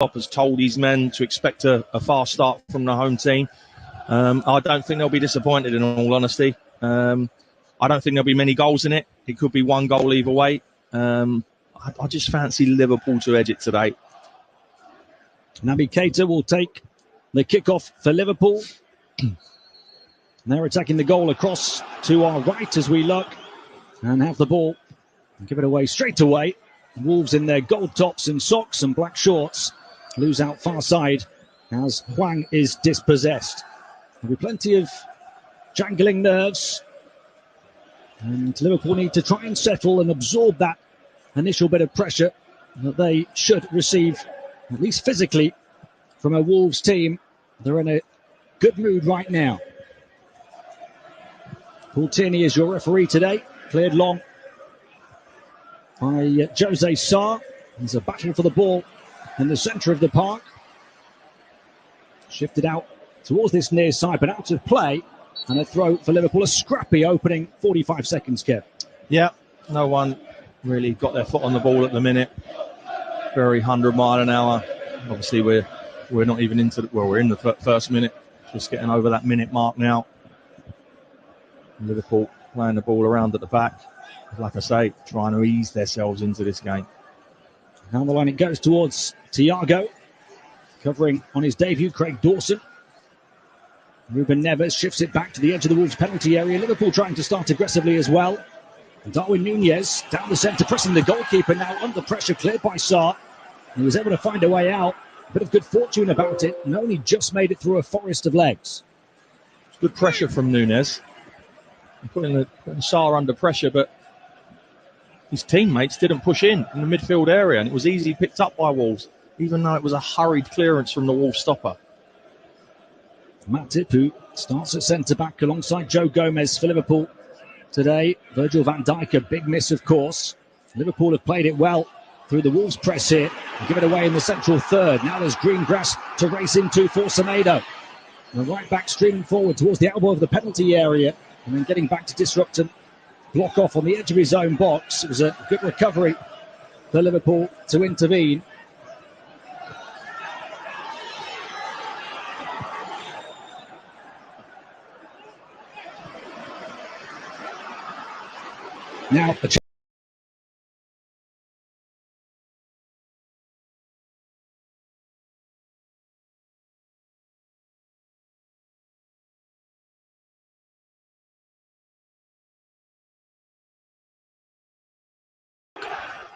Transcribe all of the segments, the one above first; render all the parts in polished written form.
has told his men to expect a fast start from the home team. I don't think they'll be disappointed, in all honesty. I don't think there'll be many goals in it. It could be one goal either way. I just fancy Liverpool to edge it today. Naby Keita will take the kickoff for Liverpool. They're attacking the goal across to our right as we look and have the ball and give it away straight away. Wolves in their gold tops and socks and black shorts lose out far side as Hwang is dispossessed. There'll be plenty of jangling nerves, and Liverpool need to try and settle and absorb that initial bit of pressure that they should receive, at least physically, from a Wolves team. They're in a good mood right now. Paul Tierney is your referee today, cleared long by Jose Sarr. There's a battle for the ball in the centre of the park. Shifted out towards this near side, but out of play. And a throw for Liverpool. A scrappy opening 45 seconds, Kev. Yeah, no one really got their foot on the ball at the minute. Very 100 mile an hour. Obviously, we're not even into we're in the first minute. Just getting over that minute mark now. Liverpool playing the ball around at the back. Like I say, trying to ease themselves into this game. Down the line it goes towards Thiago. Covering on his debut, Craig Dawson. Ruben Neves shifts it back to the edge of the Wolves penalty area. Liverpool trying to start aggressively as well. And Darwin Núñez down the centre, pressing the goalkeeper now under pressure, cleared by Sarr. He was able to find a way out. A bit of good fortune about it, and only just made it through a forest of legs. It's good pressure from Núñez. Putting Sarr under pressure, but his teammates didn't push in the midfield area, and it was easily picked up by Wolves, even though it was a hurried clearance from the Wolves stopper. Matip, who starts at centre-back alongside Joe Gomez for Liverpool today. Virgil van Dijk, a big miss, of course. Liverpool have played it well through the Wolves press here. Give it away in the central third. Now there's green grass to race into for Semedo. The right back streaming forward towards the elbow of the penalty area and then getting back to disrupt and block off on the edge of his own box. It was a good recovery for Liverpool to intervene. Now,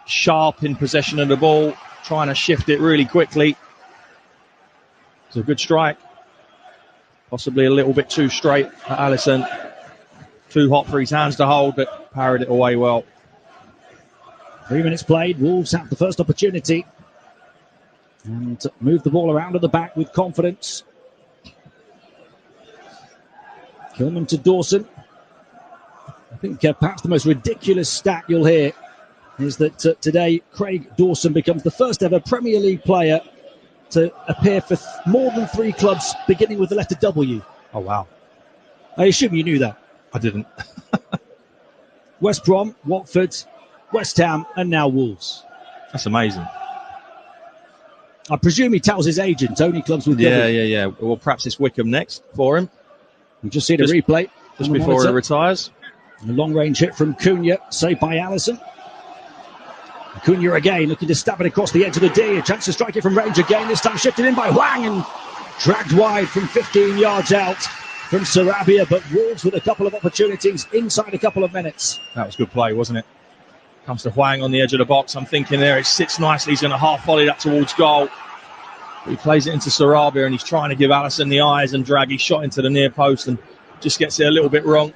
Sharp in possession of the ball, trying to shift it really quickly. It's a good strike. Possibly a little bit too straight at Alisson. Too hot for his hands to hold, but parried it away well. 3 minutes played. Wolves have the first opportunity and move the ball around at the back with confidence. Kilman to Dawson. I think perhaps the most ridiculous stat you'll hear is that today Craig Dawson becomes the first ever Premier League player to appear for more than 3 clubs beginning with the letter W. Oh, wow. I assume you knew that. I didn't. West Brom, Watford, West Ham, and now Wolves. That's amazing. I presume he tells his agent only clubs with W. Yeah. Well, perhaps it's Wickham next for him. We've just seen a replay. Just before he retires. A long-range hit from Cunha, saved by Alisson. Cunha again, looking to stab it across the edge of the D. A chance to strike it from range again. This time shifted in by Hwang and dragged wide from 15 yards out from Sarabia. But Wolves with a couple of opportunities inside a couple of minutes. That was good play, wasn't it? Comes to Hwang on the edge of the box. I'm thinking there it sits nicely. He's going to half volley that towards goal. He plays it into Sarabia and he's trying to give Alisson the eyes and drag his shot into the near post and just gets it a little bit wrong.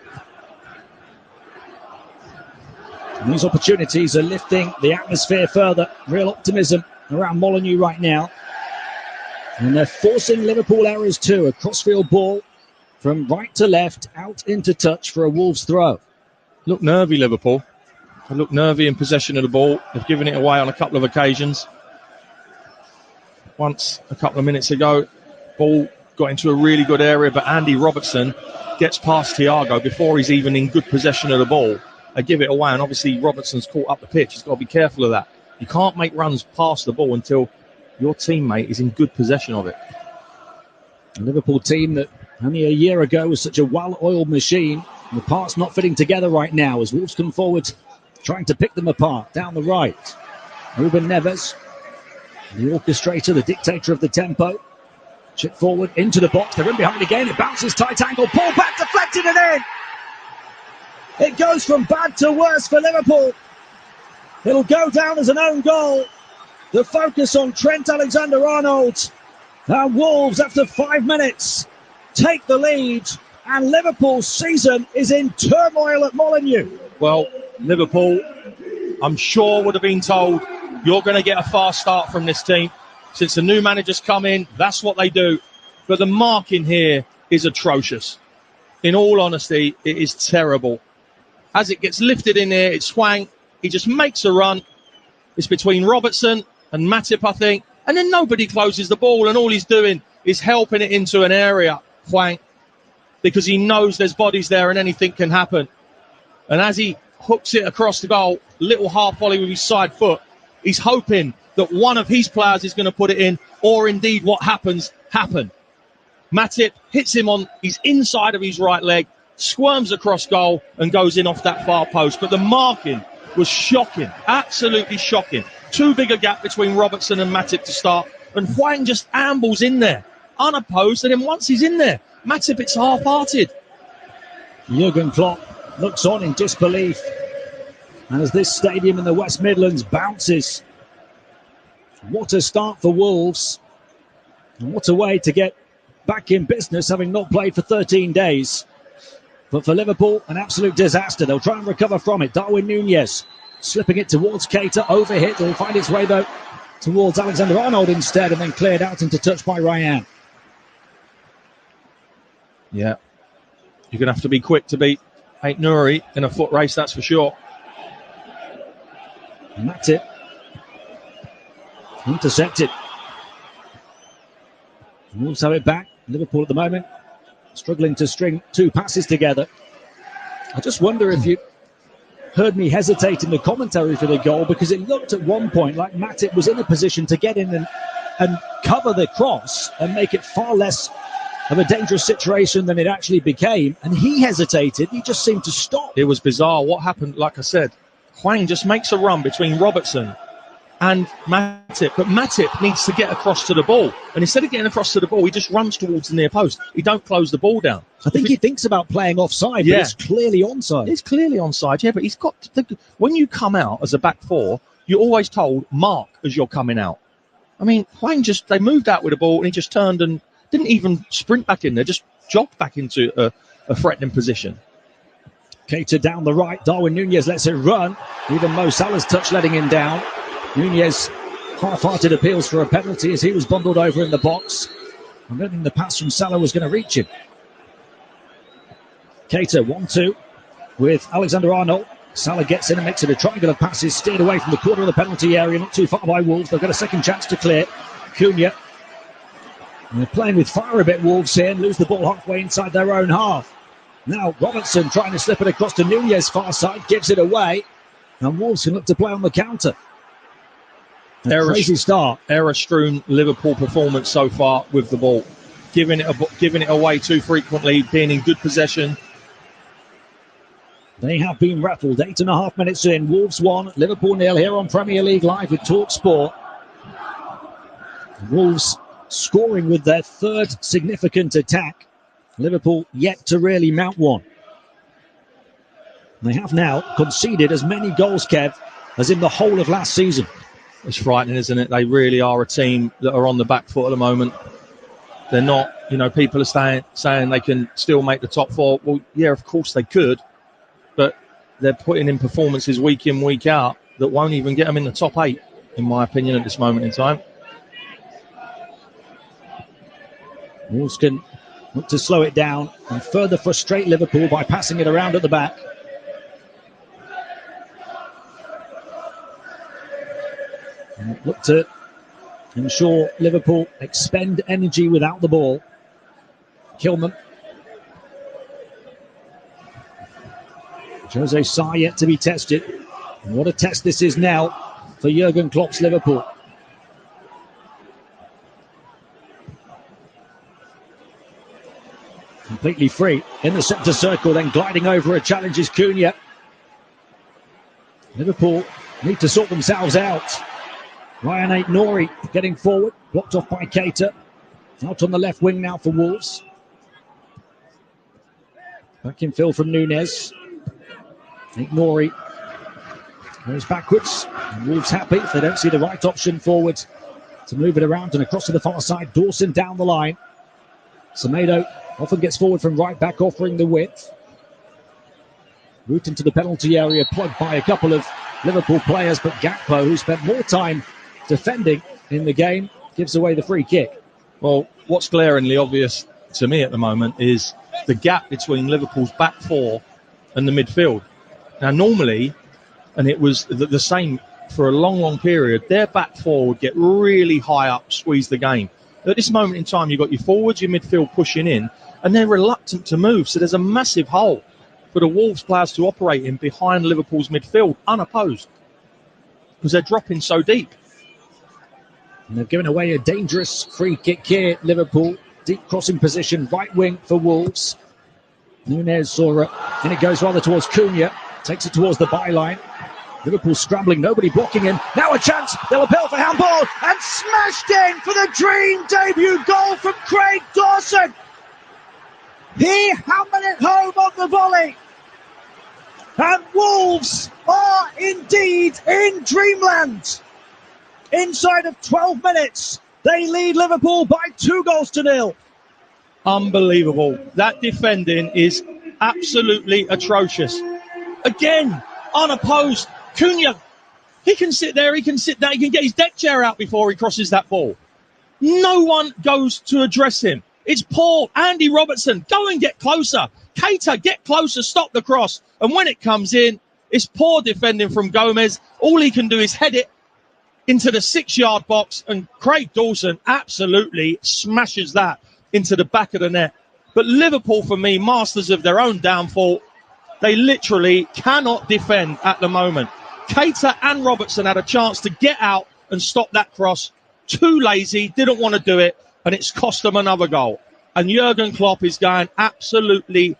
And these opportunities are lifting the atmosphere further. Real optimism around Molineux right now. And they're forcing Liverpool errors too. A crossfield ball from right to left, out into touch for a Wolves throw. Look nervy, Liverpool. They look nervy in possession of the ball. They've given it away on a couple of occasions. Once, a couple of minutes ago, ball got into a really good area, but Andy Robertson gets past Thiago before he's even in good possession of the ball. They give it away, and obviously Robertson's caught up the pitch. He's got to be careful of that. You can't make runs past the ball until your teammate is in good possession of it. A Liverpool team that only a year ago was such a well-oiled machine. The parts not fitting together right now as Wolves come forward, trying to pick them apart. Down the right, Ruben Neves, the orchestrator, the dictator of the tempo. Chip forward into the box. They're in behind again. It bounces tight angle. Ball back, deflected and in. It goes from bad to worse for Liverpool. It'll go down as an own goal. The focus on Trent Alexander-Arnold. And Wolves, after 5 minutes, take the lead. And Liverpool's season is in turmoil at Molineux. Well, Liverpool, I'm sure, would have been told, you're going to get a fast start from this team. Since the new manager's come in, that's what they do. But the marking here is atrocious. In all honesty, it is terrible. As it gets lifted in there, it's Hwang. He just makes a run. It's between Robertson and Matip, I think. And then nobody closes the ball, and all he's doing is helping it into an area, Hwang, because he knows there's bodies there and anything can happen. And as he hooks it across the goal, little half volley with his side foot, he's hoping that one of his players is going to put it in, or indeed what happen. Matip hits him on his inside of his right leg, squirms across goal and goes in off that far post. But the marking was shocking, absolutely shocking. Too big a gap between Robertson and Matip to start, and Hwang just ambles in there, unopposed, and then once he's in there, Matip, it's half-hearted. Jurgen Klopp looks on in disbelief as this stadium in the West Midlands bounces. What a start for Wolves, and what a way to get back in business, having not played for 13 days. But for Liverpool, an absolute disaster. They'll try and recover from it. Darwin Núñez slipping it towards Keita, overhit. It'll find its way though towards Alexander-Arnold instead, and then cleared out into touch by Ryan. Yeah, you're going to have to be quick to beat Ait Nouri in a foot race, that's for sure. And that's it. Intercepted. Wolves have it back. Liverpool at the moment struggling to string two passes together. I just wonder if you heard me hesitate in the commentary for the goal, because it looked at one point like Matip was in a position to get in and cover the cross and make it far less of a dangerous situation than it actually became. And he hesitated. He just seemed to stop. It was bizarre. What happened, like I said, Hwang just makes a run between Robertson and Matip, but Matip needs to get across to the ball, and instead of getting across to the ball, he just runs towards the near post. He don't close the ball down. I think he thinks about playing offside, but it's clearly onside. It's clearly onside, yeah, but he's got to think, when you come out as a back four, you're always told mark as you're coming out. I mean, Hwang they moved out with the ball and he just turned and didn't even sprint back in there, just jogged back into a threatening position. Keita down the right, Darwin Núñez lets it run. Even Mo Salah's touch letting him down. Núñez half-hearted appeals for a penalty as he was bundled over in the box. I don't think the pass from Salah was going to reach him. Keita 1-2 with Alexander-Arnold. Salah gets in and makes it a triangle of passes, steered away from the corner of the penalty area, not too far by Wolves. They've got a second chance to clear. Cunha. And they're playing with fire a bit, Wolves here, and lose the ball halfway inside their own half. Now Robertson trying to slip it across to Núñez, far side, gives it away. And Wolves can look to play on the counter. Crazy start. Error-strewn Liverpool performance so far with the ball. Giving it away too frequently, being in good possession. They have been rattled. 8.5 minutes in. Wolves 1, Liverpool 0 here on Premier League Live with Talk Sport. Wolves scoring with their third significant attack. Liverpool yet to really mount one. They have now conceded as many goals, Kev, as in the whole of last season. It's frightening, isn't it? They really are a team that are on the back foot at the moment. They're not, people are saying they can still make the top four. Well, yeah, of course they could, but they're putting in performances week in, week out that won't even get them in the top 8, in my opinion, at this moment in time. Wolves can look to slow it down and further frustrate Liverpool by passing it around at the back. And look to ensure Liverpool expend energy without the ball. Kilman. Jose Sarr yet to be tested. And what a test this is now for Jurgen Klopp's Liverpool. Completely free in the centre circle, then gliding over a challenge is Cunha. Liverpool need to sort themselves out. Ryan Ait-Nouri getting forward, blocked off by Keita. Out on the left wing now for Wolves. Back in field from Nunez. Ait-Nouri goes backwards. And Wolves happy if they don't see the right option forward to move it around and across to the far side. Dawson down the line. Semedo often gets forward from right back, offering the width. Route into the penalty area, plugged by a couple of Liverpool players, but Gakpo, who spent more time defending in the game, gives away the free kick. Well, what's glaringly obvious to me at the moment is the gap between Liverpool's back four and the midfield. Now, normally, and it was the same for a long, long period, their back four would get really high up, squeeze the game. At this moment in time, you've got your forwards, your midfield pushing in, and they're reluctant to move. So there's a massive hole for the Wolves players to operate in behind Liverpool's midfield, unopposed, because they're dropping so deep. And they've given away a dangerous free kick here, Liverpool. Deep crossing position, right wing for Wolves. Nunez saw it, and it goes rather towards Cunha. Takes it towards the byline. Liverpool scrambling, nobody blocking him. Now a chance, they'll appeal for handball, and smashed in for the dream debut goal from Craig Dawson. He hammered it home on the volley. And Wolves are indeed in dreamland. Inside of 12 minutes, they lead Liverpool by 2-0. Unbelievable. That defending is absolutely atrocious. Again, unopposed. Cunha, he can sit there, he can sit down, he can get his deck chair out before he crosses that ball. No one goes to address him. It's Paul, Andy Robertson, go and get closer. Keita, get closer, stop the cross. And when it comes in, it's poor defending from Gomez. All he can do is head it into the 6-yard box, and Craig Dawson absolutely smashes that into the back of the net. But Liverpool, for me, masters of their own downfall. They literally cannot defend at the moment. Keita and Robertson had a chance to get out and stop that cross. Too lazy, didn't want to do it, and it's cost them another goal. And Jurgen Klopp is going absolutely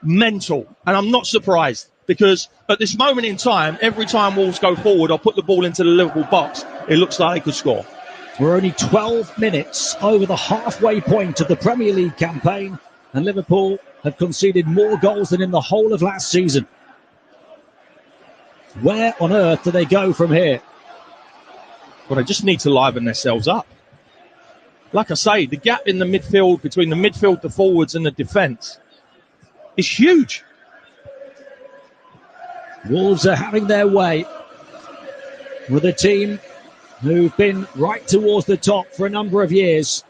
mental. And I'm not surprised, because at this moment in time, every time Wolves go forward or put the ball into the Liverpool box, it looks like they could score. We're only 12 minutes over the halfway point of the Premier League campaign, and Liverpool have conceded more goals than in the whole of last season. Where on earth do they go from here? Well, they just need to liven themselves up. Like I say, the gap in the midfield, between the midfield, the forwards and the defence, is huge. Wolves are having their way with a team who've been right towards the top for a number of years.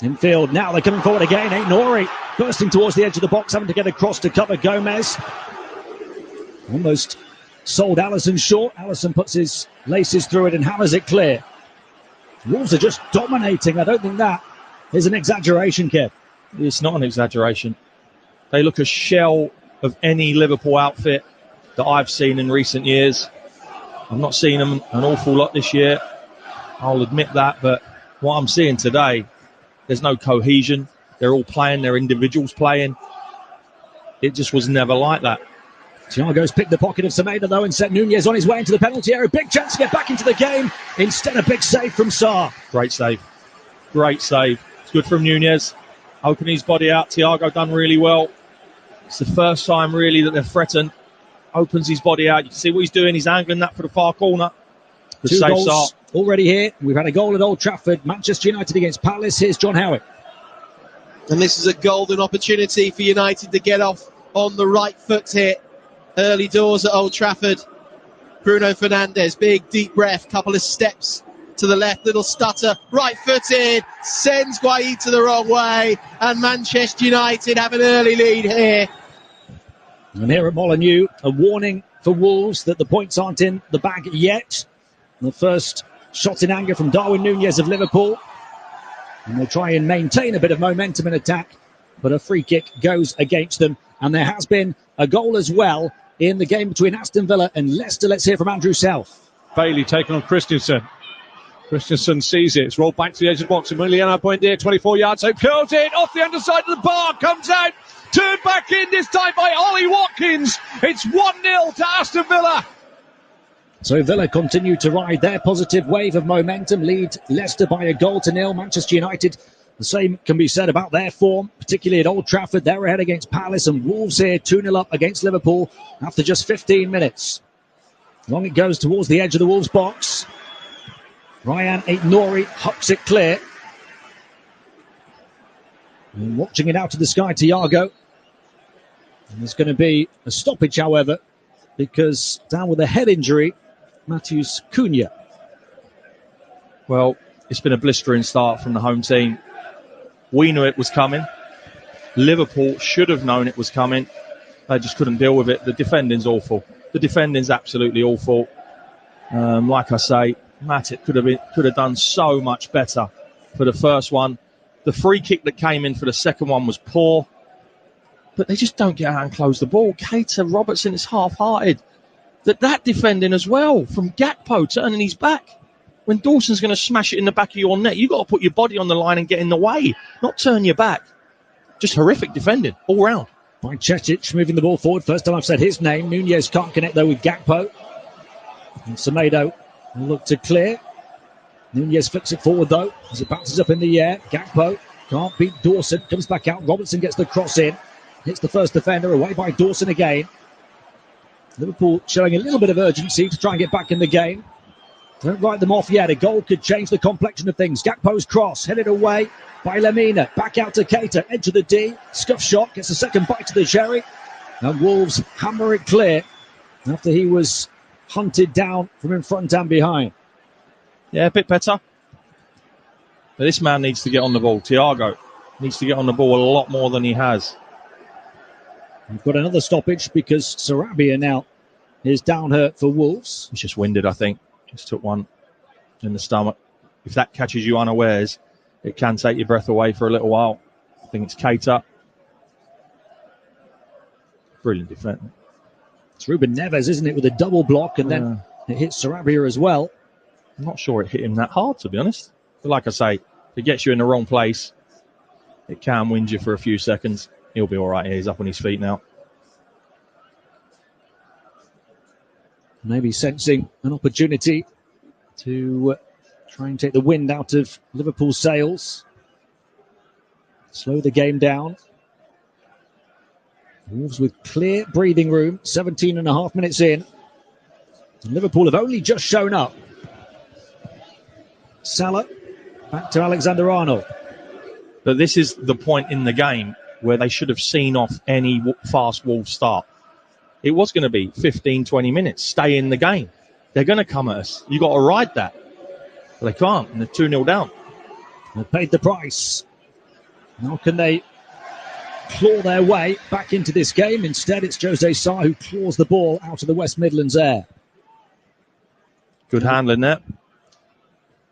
In field, now they're coming forward again. Ait-Nouri bursting towards the edge of the box, having to get across to cover Gomez. Almost sold Alisson short. Alisson puts his laces through it and hammers it clear. Wolves are just dominating. I don't think that is an exaggeration, Kev. It's not an exaggeration. They look a shell of any Liverpool outfit that I've seen in recent years. I've not seen them an awful lot this year, I'll admit that, but what I'm seeing today, there's no cohesion. They're all playing, they're individuals playing. It just was never like that. Thiago's picked the pocket of Semedo, though, and set Nunez on his way into the penalty area. Big chance to get back into the game. Instead, a big save from Sarr. Great save. Great save. It's good from Nunez. Opening his body out. Thiago done really well. It's the first time, really, that they're threatened. Opens his body out. You can see what he's doing. He's angling that for the far corner. The Two save goals Sarr. Already here. We've had a goal at Old Trafford. Manchester United against Palace. Here's John Howitt. And this is a golden opportunity for United to get off on the right foot here. Early doors at Old Trafford. Bruno Fernandes, big deep breath, couple of steps to the left, little stutter, right footed, sends Guayi to the wrong way, and Manchester United have an early lead here. And here at Molineux, a warning for Wolves that the points aren't in the bag yet. The first shot in anger from Darwin Nunez of Liverpool. And they'll try and maintain a bit of momentum in attack, but a free kick goes against them. And there has been a goal as well in the game between Aston Villa and Leicester. Let's hear from Andrew South. Bailey taking on Christensen. Christensen sees it. It's rolled back to the edge of the box. Emiliano Buendia, 24 yards. So curls it off the underside of the bar. Comes out. Turned back in this time by Ollie Watkins. It's 1-0 to Aston Villa. So Villa continue to ride their positive wave of momentum, lead Leicester by 1-0. Manchester United, the same can be said about their form, particularly at Old Trafford. They're ahead against Palace, and Wolves here 2-0 up against Liverpool after just 15 minutes. Long it goes towards the edge of the Wolves box. Ryan Aït-Nouri hucks it clear. And watching it out of the sky, Thiago. And there's going to be a stoppage, however, because down with a head injury, Matheus Cunha. Well, it's been a blistering start from the home team. We knew it was coming. Liverpool should have known it was coming. They just couldn't deal with it. The defending's awful. The defending's absolutely awful. Like I say, Matip could have done so much better for the first one. The free kick that came in for the second one was poor. But they just don't get out and close the ball. Keita, Robertson is half-hearted. That defending as well, from Gakpo turning his back. When Dawson's going to smash it in the back of your net, you've got to put your body on the line and get in the way, not turn your back. Just horrific defending all round. By Cetic moving the ball forward. First time I've said his name. Nunez can't connect though with Gakpo. And Semedo will look to clear. Nunez flicks it forward though as it bounces up in the air. Gakpo can't beat Dawson. Comes back out. Robertson gets the cross in. Hits the first defender, away by Dawson again. Liverpool showing a little bit of urgency to try and get back in the game. Don't write them off yet. A goal could change the complexion of things. Gakpo's cross, headed away by Lemina. Back out to Keita, edge of the D. Scuff shot, gets a second bite to the cherry. And Wolves hammer it clear after he was hunted down from in front and behind. Yeah, a bit better. But this man needs to get on the ball. Thiago needs to get on the ball a lot more than he has. We've got another stoppage because Sarabia now is down hurt for Wolves. He's just winded, I think. Just took one in the stomach. If that catches you unawares, it can take your breath away for a little while. I think it's Keita. Brilliant defense. It's Ruben Neves, isn't it, with a double block, and then it hits Sarabia as well. I'm not sure it hit him that hard, to be honest. But like I say, if it gets you in the wrong place, it can wind you for a few seconds. He'll be all right. He's up on his feet now. Maybe sensing an opportunity to try and take the wind out of Liverpool's sails. Slow the game down. Wolves with clear breathing room. 17 and a half minutes in. And Liverpool have only just shown up. Salah back to Alexander-Arnold. But this is the point in the game where they should have seen off any fast Wolves start. It was going to be 15, 20 minutes. Stay in the game. They're going to come at us. You've got to ride that. But they can't, and they're 2-0 down. They've paid the price. Now can they claw their way back into this game? Instead, it's Jose Sa who claws the ball out of the West Midlands air. Good handling there.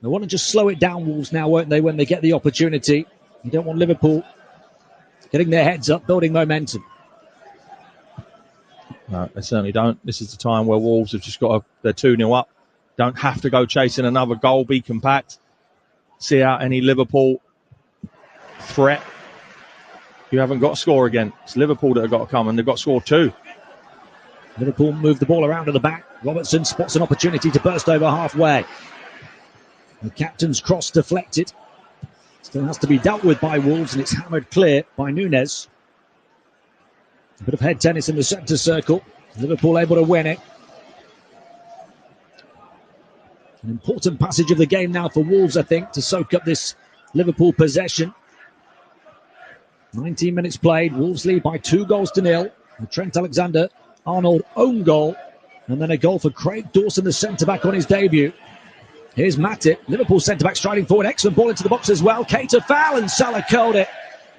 They want to just slow it down, Wolves, now, won't they, when they get the opportunity? You don't want Liverpool getting their heads up, building momentum. No, they certainly don't. This is the time where Wolves have just got to, they're 2-0 up. Don't have to go chasing another goal, be compact. See out any Liverpool threat. You haven't got to score again. It's Liverpool that have got to come, and they've got to score two. Liverpool move the ball around to the back. Robertson spots an opportunity to burst over halfway. The captain's cross deflected. Still has to be dealt with by Wolves, and it's hammered clear by Nunez. A bit of head tennis in the centre circle. Liverpool able to win it. An important passage of the game now for Wolves, I think, to soak up this Liverpool possession. 19 minutes played. Wolves lead by 2-0. The Trent Alexander-Arnold own goal. And then a goal for Craig Dawson, the centre-back, on his debut. Here's Matip, Liverpool centre-back striding forward. Excellent ball into the box as well. Keita foul, and Salah curled it.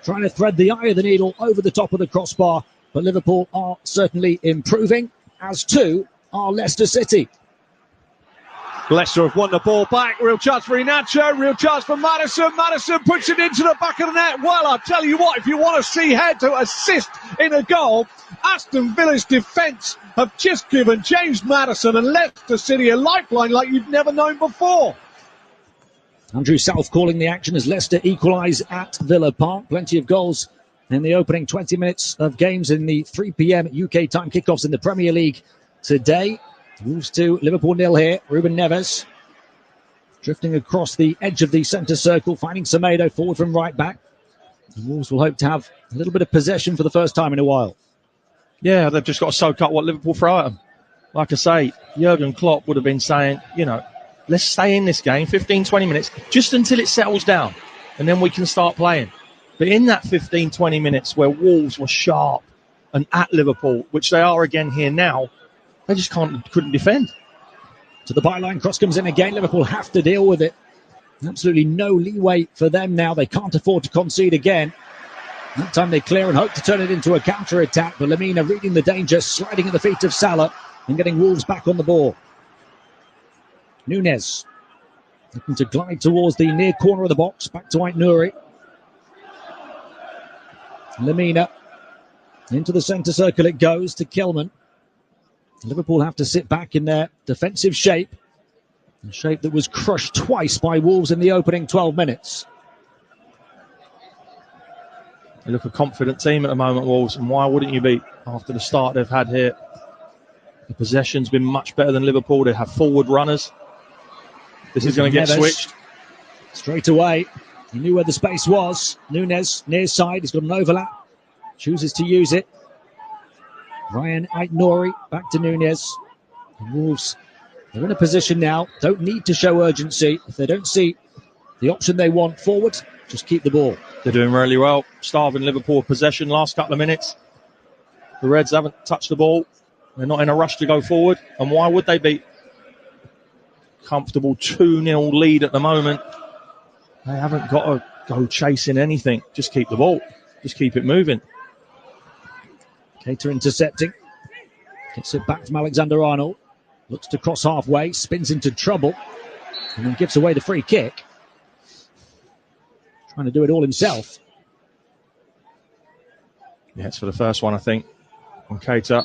Trying to thread the eye of the needle over the top of the crossbar. But Liverpool are certainly improving, as too are Leicester City. Leicester have won the ball back. Real chance for Iheanacho. Real chance for Maddison. Maddison puts it into the back of the net. Well, I'll tell you what, if you want to see how to assist in a goal, Aston Villa's defence have just given James Maddison and Leicester City a lifeline like you've never known before. Andrew South calling the action as Leicester equalise at Villa Park. Plenty of goals in the opening 20 minutes of games in the 3 p.m. UK time kickoffs in the Premier League today. Wolves 2, Liverpool 0 here. Ruben Neves drifting across the edge of the centre circle, finding Semedo forward from right back. The Wolves will hope to have a little bit of possession for the first time in a while. Yeah, they've just got to soak up what Liverpool throw at them. Like I say, Jurgen Klopp would have been saying, let's stay in this game 15, 20 minutes, just until it settles down, and then we can start playing. But in that 15, 20 minutes where Wolves were sharp and at Liverpool, which they are again here now, they just couldn't defend. To the byline, cross comes in again. Liverpool have to deal with it. Absolutely no leeway for them now. They can't afford to concede again. That time they clear and hope to turn it into a counter-attack. But Lemina reading the danger, sliding at the feet of Salah and getting Wolves back on the ball. Nunez looking to glide towards the near corner of the box. Back to Aït-Nouri. Lemina into the centre circle it goes to Kilman. Liverpool have to sit back in their defensive shape. A shape that was crushed twice by Wolves in the opening 12 minutes. They look a confident team at the moment, Wolves, and why wouldn't you be after the start they've had here? The possession's been much better than Liverpool. They have forward runners. This is going to get switched. Straight away. He knew where the space was. Nunez, near side. He's got an overlap. Chooses to use it. Ryan Aït-Nouri back to Nunez. The Wolves, they're in a position now. Don't need to show urgency. If they don't see the option they want forward, just keep the ball. They're doing really well. Starving Liverpool possession last couple of minutes. The Reds haven't touched the ball. They're not in a rush to go forward. And why would they be? Comfortable 2-0 lead at the moment. They haven't got to go chasing anything. Just keep the ball. Just keep it moving. Keita intercepting. Gets it back from Alexander-Arnold. Looks to cross halfway. Spins into trouble. And then gives away the free kick. Trying to do it all himself. Yeah, it's for the first one, I think. And Keita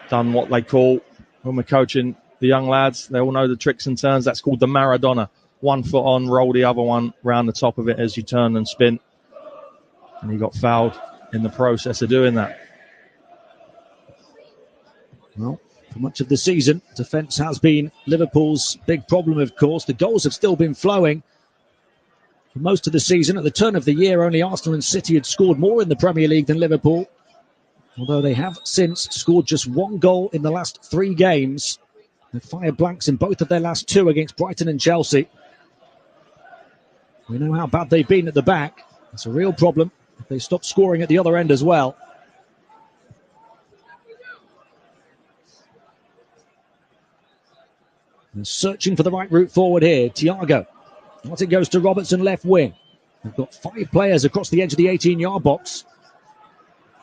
done what they call, when we're coaching the young lads, they all know the tricks and turns. That's called the Maradona. 1 foot on, roll the other one round the top of it as you turn and spin. And he got fouled in the process of doing that. Well, for much of the season, defence has been Liverpool's big problem, of course. The goals have still been flowing. For most of the season, at the turn of the year, only Arsenal and City had scored more in the Premier League than Liverpool. Although they have since scored just 1 goal in the last 3 games. They've fired blanks in both of their last 2 against Brighton and Chelsea. We know how bad they've been at the back. It's a real problem if they stop scoring at the other end as well. And searching for the right route forward here. Thiago. Once it goes to Robertson left wing. They've got 5 players across the edge of the 18-yard box.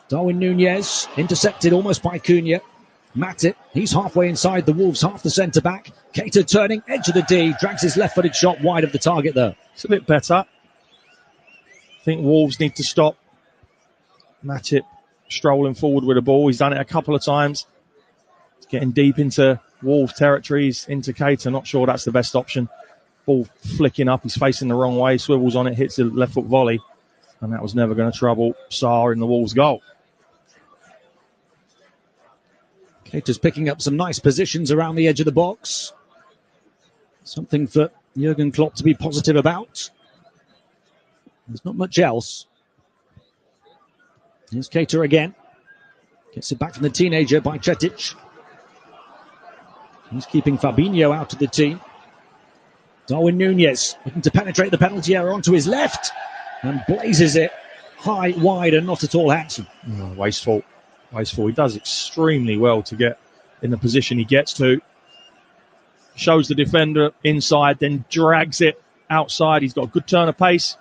Darwin Nunez intercepted almost by Cunha. Matip, he's halfway inside the Wolves, half the centre-back. Keita turning, edge of the D, drags his left-footed shot wide of the target there. It's a bit better. I think Wolves need to stop Matip strolling forward with the ball. He's done it a couple of times. He's getting deep into Wolves territories, into Keita. Not sure that's the best option. Ball flicking up, he's facing the wrong way, swivels on it, hits the left foot volley. And that was never going to trouble Sarr in the Wolves' goal. Keita's picking up some nice positions around the edge of the box. Something for Jurgen Klopp to be positive about. There's not much else. Here's Keita again. Gets it back from the teenager by Cetic. He's keeping Fabinho out of the team. Darwin Nunez looking to penetrate the penalty area onto his left. And blazes it high, wide, and not at all handsome. Wasteful. He does extremely well to get in the position he gets to. Shows the defender inside, then drags it outside. He's got a good turn of pace.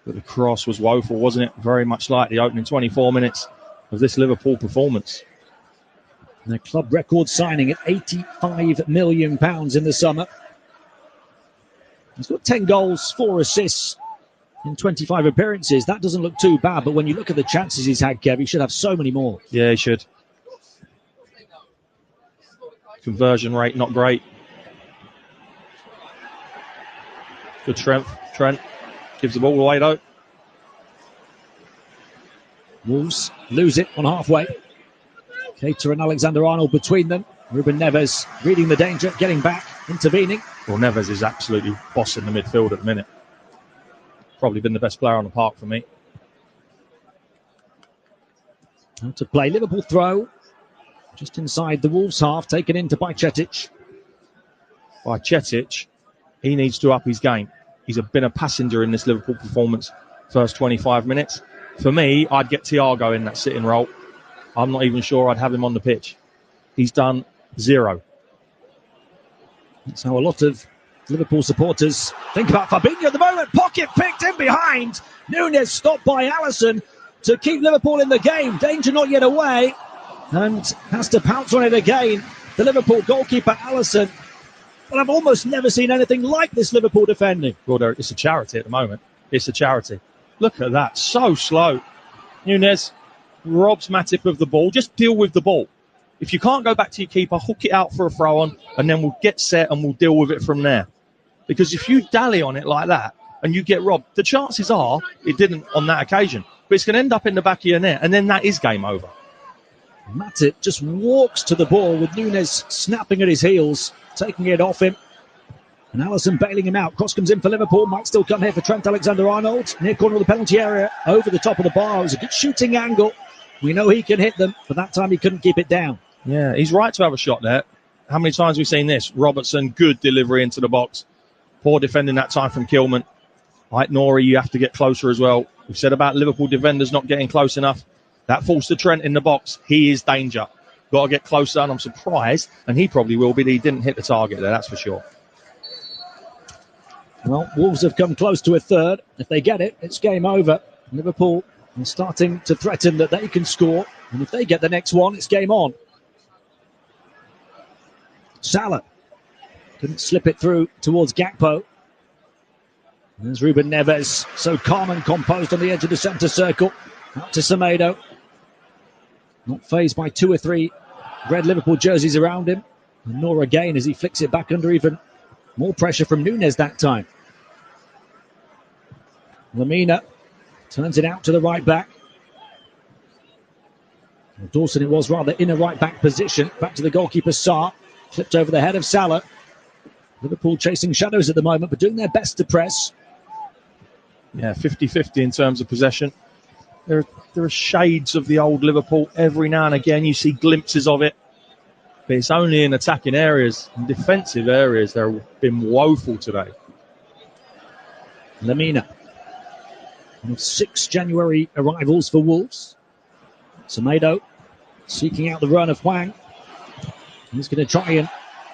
But the cross was woeful, wasn't it? Very much like the opening 24 minutes of this Liverpool performance. Their club record signing at £85 million in the summer. He's got 10 goals, 4 assists in 25 appearances. That doesn't look too bad, but when you look at the chances he's had, Kev, he should have so many more. Yeah, he should. Conversion rate, not great. Good strength. Trent gives the ball away, though. Wolves lose it on halfway. Keita and Alexander-Arnold between them. Ruben Neves reading the danger, getting back, intervening. Well, Neves is absolutely bossing the midfield at the minute. Probably been the best player on the park for me. Out to play. Liverpool throw. Just inside the Wolves half, taken into by Cetic. By Cetic, he needs to up his game. He's been a passenger in this Liverpool performance first 25 minutes. For me, I'd get Thiago in that sitting role. I'm not even sure I'd have him on the pitch. He's done 0. That's how a lot of Liverpool supporters think about Fabinho at the moment. Pocket picked in behind. Núñez stopped by Alisson to keep Liverpool in the game. Danger not yet away. And has to pounce on it again. The Liverpool goalkeeper, Alisson. Well, I've almost never seen anything like this Liverpool defending. Well, it's a charity at the moment. It's a charity. Look at that. So slow. Núñez robs Matip of the ball. Just deal with the ball. If you can't go back to your keeper, hook it out for a throw on, and then we'll get set and we'll deal with it from there. Because if you dally on it like that and you get robbed, the chances are it didn't on that occasion. But it's going to end up in the back of your net, and then that is game over. Matip just walks to the ball with Núñez snapping at his heels, taking it off him. And Alisson bailing him out. Cross comes in for Liverpool. Might still come here for Trent Alexander-Arnold. Near corner of the penalty area, over the top of the bar. It was a good shooting angle. We know he can hit them, but that time he couldn't keep it down. Yeah, he's right to have a shot there. How many times have we seen this? Robertson, good delivery into the box. Poor defending that time from Kilman. Like Nori, you have to get closer as well. We've said about Liverpool defenders not getting close enough. That falls to Trent in the box. He is danger. Got to get closer, and I'm surprised, and he probably will be, that he didn't hit the target there, that's for sure. Well, Wolves have come close to a third. If they get it, it's game over. Liverpool are starting to threaten that they can score, and if they get the next one, it's game on. Salah couldn't slip it through towards Gakpo. There's Ruben Neves, so calm and composed on the edge of the centre circle. Out to Semedo. Not fazed by 2 or 3 red Liverpool jerseys around him. And nor again as he flicks it back under even more pressure from Núñez that time. Lamina turns it out to the right back. Well, Dawson, it was rather in a right back position. Back to the goalkeeper, Sarr. Flipped over the head of Salah. Liverpool chasing shadows at the moment, but doing their best to press. Yeah, 50-50 in terms of possession. There are shades of the old Liverpool. Every now and again you see glimpses of it. But it's only in attacking areas and defensive areas that have been woeful today. Lamina. One of 6 January arrivals for Wolves. Semedo seeking out the run of Hwang. He's going to try and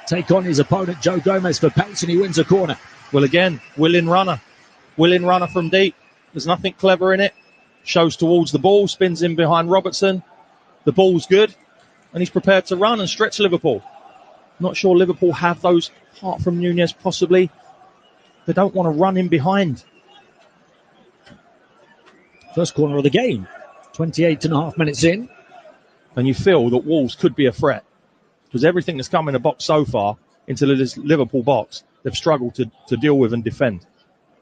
take on his opponent, Joe Gomez, for pace, and he wins a corner. Well, again, willing runner from deep. There's nothing clever in it. Shows towards the ball, spins in behind Robertson. The ball's good, and he's prepared to run and stretch Liverpool. Not sure Liverpool have those, apart from Núñez possibly. They don't want to run in behind. First corner of the game, 28.5 minutes in. And you feel that Wolves could be a threat. Because everything that's come in the box so far, into this Liverpool box, they've struggled to deal with and defend.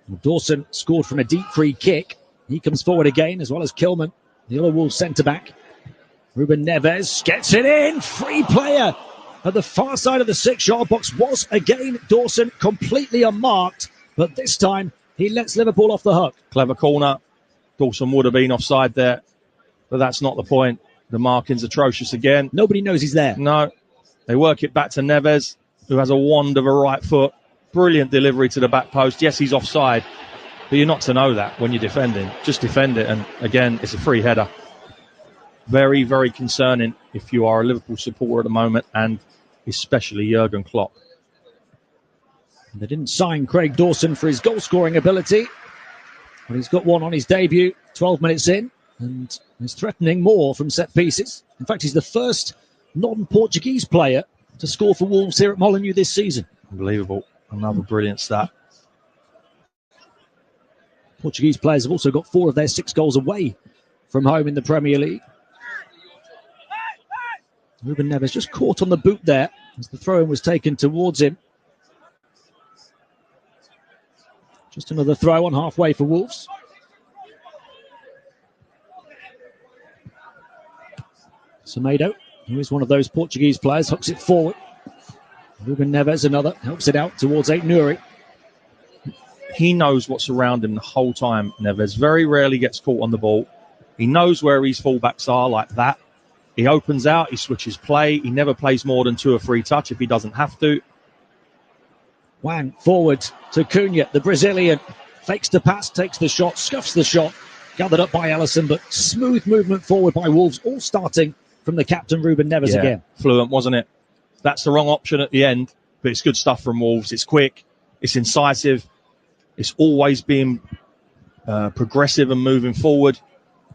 Well, Dawson scored from a deep free kick. He comes forward again, as well as Kilman, the other Wolves centre-back. Ruben Neves gets it in. Free player at the far side of the 6-yard box was again Dawson, completely unmarked. But this time, he lets Liverpool off the hook. Clever corner. Dawson would have been offside there. But that's not the point. The marking's atrocious again. Nobody knows he's there. No. They work it back to Neves, who has a wand of a right foot. Brilliant delivery to the back post. Yes, he's offside. But you're not to know that when you're defending. Just defend it. And again, it's a free header. Very, very concerning if you are a Liverpool supporter at the moment, and especially Jurgen Klopp. And they didn't sign Craig Dawson for his goal-scoring ability. But he's got one on his debut, 12 minutes in, and is threatening more from set pieces. In fact, he's the first non-Portuguese player to score for Wolves here at Molineux this season. Unbelievable. Another brilliant stat. Portuguese players have also got 4 of their 6 goals away from home in the Premier League. Ruben Neves just caught on the boot there as the throw-in was taken towards him. Just another throw on halfway for Wolves. Semedo, who is one of those Portuguese players, hooks it forward. Ruben Neves, another, helps it out towards Aït-Nouri. He knows what's around him the whole time, Neves. Very rarely gets caught on the ball. He knows where his fullbacks are like that. He opens out, he switches play. He never plays more than 2 or 3 touch if he doesn't have to. Wang forward to Cunha, the Brazilian. Fakes the pass, takes the shot, scuffs the shot. Gathered up by Alisson, but smooth movement forward by Wolves, all starting from the captain, Ruben Neves again. Fluent, wasn't it? That's the wrong option at the end, but it's good stuff from Wolves. It's quick, it's incisive, it's always being progressive and moving forward.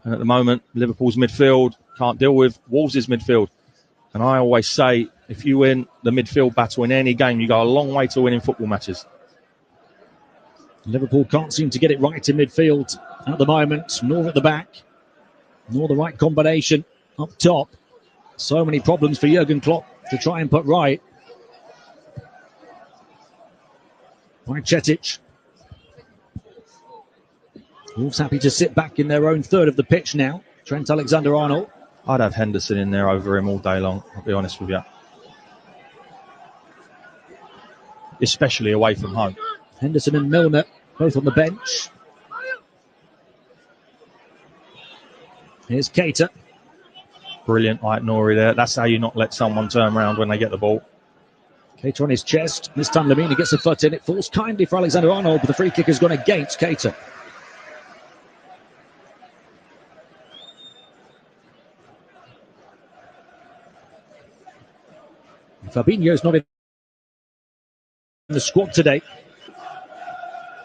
And at the moment, Liverpool's midfield can't deal with Wolves' midfield. And I always say, if you win the midfield battle in any game, you go a long way to winning football matches. Liverpool can't seem to get it right in midfield at the moment, nor at the back, nor the right combination up top. So many problems for Jurgen Klopp to try and put right. Cetic. Wolves happy to sit back in their own third of the pitch now. Trent Alexander-Arnold. I'd have Henderson in there over him all day long, I'll be honest with you. Especially away from home. Henderson and Milner both on the bench. Here's Keita. Brilliant, Aït-Nouri there. That's how you not let someone turn around when they get the ball. Keita on his chest. This time Lamine gets a foot in. It falls kindly for Alexander-Arnold, but the free kick has gone against Keita. Fabinho's not in the squad today.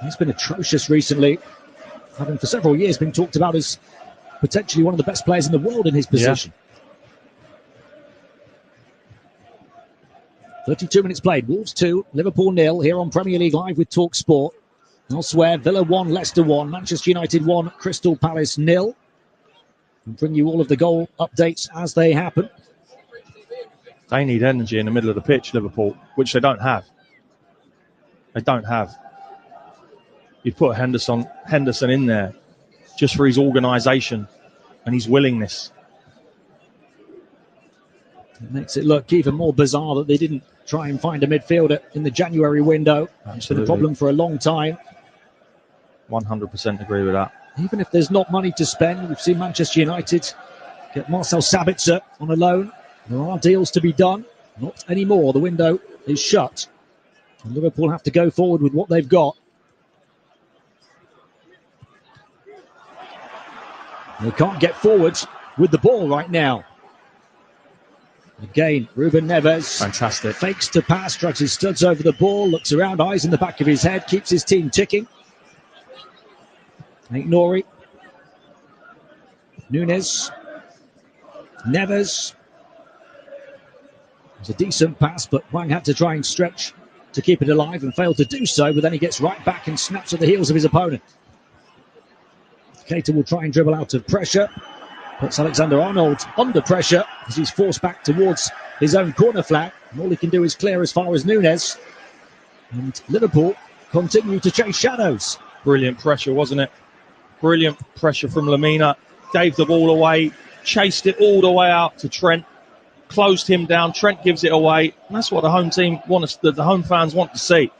He's been atrocious recently, having for several years been talked about as potentially one of the best players in the world in his position. Yeah. 32 minutes played. Wolves 2, Liverpool 0 here on Premier League Live with Talk Sport. Elsewhere, Villa 1, Leicester 1, Manchester United 1, Crystal Palace 0. We'll bring you all of the goal updates as they happen. They need energy in the middle of the pitch, Liverpool, which they don't have. They don't have. You'd put Henderson in there just for his organisation and his willingness. It makes it look even more bizarre that they didn't try and find a midfielder in the January window. Absolutely. It's been a problem for a long time. 100% agree with that. Even if there's not money to spend, we've seen Manchester United get Marcel Sabitzer on a loan. There are deals to be done. Not anymore. The window is shut. And Liverpool have to go forward with what they've got. They can't get forward with the ball right now. Again, Ruben Neves. Fantastic. Fakes to pass, drags his studs over the ball, looks around, eyes in the back of his head, keeps his team ticking. Aït-Nouri. Nunes. Neves. It was a decent pass, but Wang had to try and stretch to keep it alive and failed to do so, but then he gets right back and snaps at the heels of his opponent. Keita will try and dribble out of pressure. Puts Alexander-Arnold under pressure as he's forced back towards his own corner flag. And all he can do is clear as far as Nunes. And Liverpool continue to chase shadows. Brilliant pressure, wasn't it? Brilliant pressure from Lamina. Gave the ball away. Chased it all the way out to Trent. Closed him down. Trent gives it away. And that's what the home team the home fans want to see.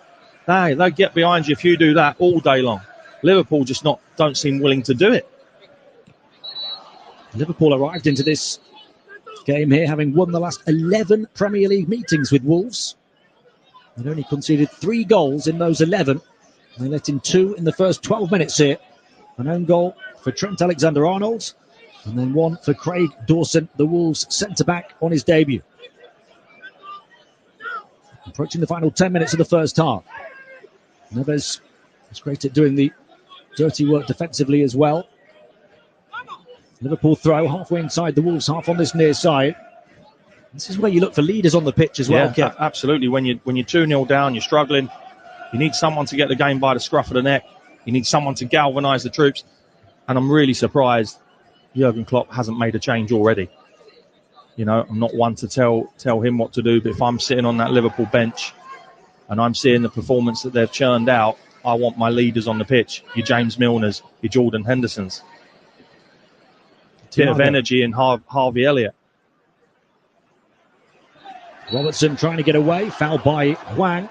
They get behind you if you do that all day long. Liverpool just don't seem willing to do it. Liverpool arrived into this game here having won the last 11 Premier League meetings with Wolves. They'd only conceded 3 goals in those 11. They let in 2 in the first 12 minutes here. An own goal for Trent Alexander-Arnold and then 1 for Craig Dawson, the Wolves centre-back on his debut. Approaching the final 10 minutes of the first half. Neves is great at doing the dirty work defensively as well. Liverpool throw halfway inside the Wolves half on this near side. This is where you look for leaders on the pitch as well, Kev. Absolutely. When you're 2-0 down, you're struggling. You need someone to get the game by the scruff of the neck. You need someone to galvanise the troops. And I'm really surprised Jurgen Klopp hasn't made a change already. You know, I'm not one to tell him what to do, but if I'm sitting on that Liverpool bench and I'm seeing the performance that they've churned out, I want my leaders on the pitch. Your James Milners, your Jordan Hendersons. Bit of energy in Harvey Elliott. Robertson trying to get away, fouled by Hwang.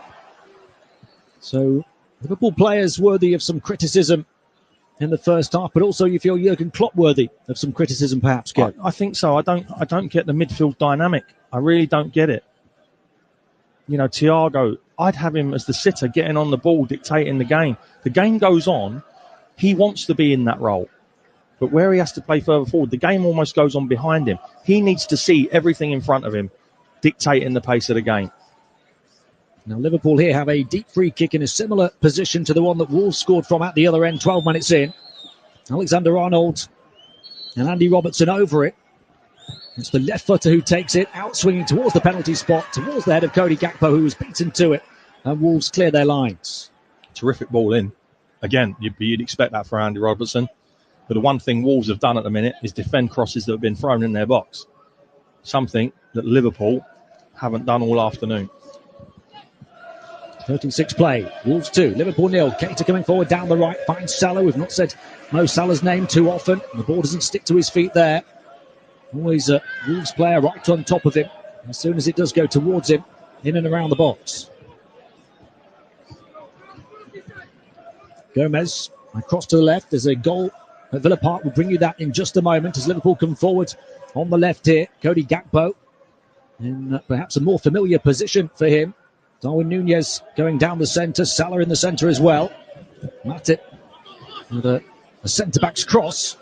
So Liverpool players worthy of some criticism in the first half, but also you feel Jurgen Klopp worthy of some criticism, perhaps, Kev. I think so. I don't get the midfield dynamic. I really don't get it. You know, Thiago, I'd have him as the sitter, getting on the ball, dictating the game. The game goes on. He wants to be in that role. But where he has to play further forward, the game almost goes on behind him. He needs to see everything in front of him, dictating the pace of the game. Now, Liverpool here have a deep free kick in a similar position to the one that Wolves scored from at the other end 12 minutes in. Alexander-Arnold and Andy Robertson over it. It's the left footer who takes it, out swinging towards the penalty spot, towards the head of Cody Gakpo, who was beaten to it, and Wolves clear their lines. Terrific ball in. Again, you'd expect that for Andy Robertson. But the one thing Wolves have done at the minute is defend crosses that have been thrown in their box. Something that Liverpool haven't done all afternoon. 36 play, Wolves 2, Liverpool 0. Keita coming forward down the right, finds Salah. We've not said Mo Salah's name too often. The ball doesn't stick to his feet there. Always a Wolves player right on top of him. As soon as it does go towards him, in and around the box. Gomez across to the left. There's a goal at Villa Park. We'll bring you that in just a moment as Liverpool come forward on the left here. Cody Gakpo in perhaps a more familiar position for him. Darwin Nunez going down the centre. Salah in the centre as well. Matip with a centre-back's cross.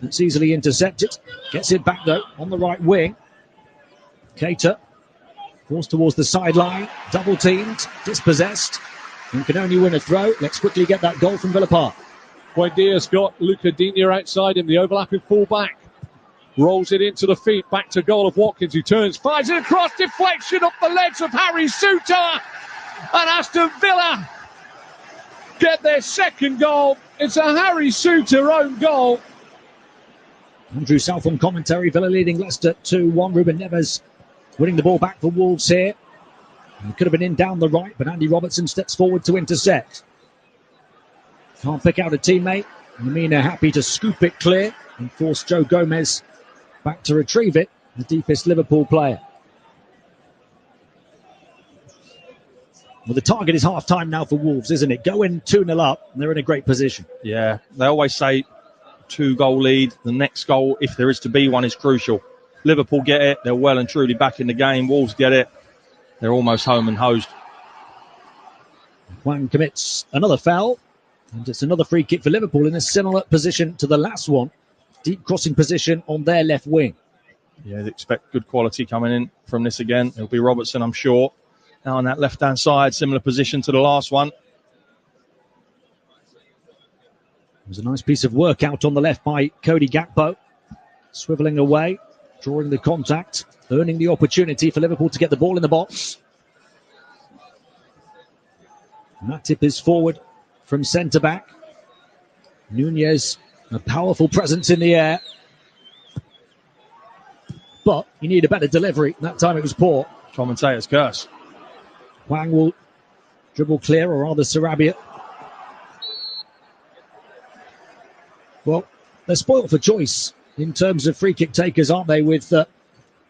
That's easily intercepted. Gets it back though on the right wing. Keita forced towards the sideline. Double teamed. Dispossessed. And can only win a throw. Let's quickly get that goal from Villa Park. Buendia's got Luca Digne outside him, the overlapping full-back. Rolls it into the feet, back to goal of Watkins, who turns, fires it across, deflection up the legs of Harry Souttar. And Aston Villa get their second goal. It's a Harry Souttar own goal. Andrew South on commentary. Villa leading Leicester 2-1. Ruben Neves winning the ball back for Wolves here. It could have been in down the right, but Andy Robertson steps forward to intercept. Can't pick out a teammate. Lamina happy to scoop it clear and force Joe Gomez back to retrieve it, the deepest Liverpool player. Well, the target is half-time now for Wolves, isn't it? Going 2-0 up, and they're in a great position. Yeah, they always say 2-goal lead. The next goal, if there is to be one, is crucial. Liverpool get it. They're well and truly back in the game. Wolves get it. They're almost home and hosed. Hwang commits another foul, and it's another free kick for Liverpool in a similar position to the last one. Deep crossing position on their left wing. Yeah, they expect good quality coming in from this again. It'll be Robertson, I'm sure. Now on that left-hand side, similar position to the last one. It was a nice piece of work out on the left by Cody Gakpo. Swivelling away, drawing the contact, earning the opportunity for Liverpool to get the ball in the box. Matip is forward from centre-back. Nunez, a powerful presence in the air. But you need a better delivery. That time it was poor. Commentator's curse. Hwang will dribble clear, or rather Sarabia. Well, they're spoiled for choice in terms of free kick takers, aren't they? With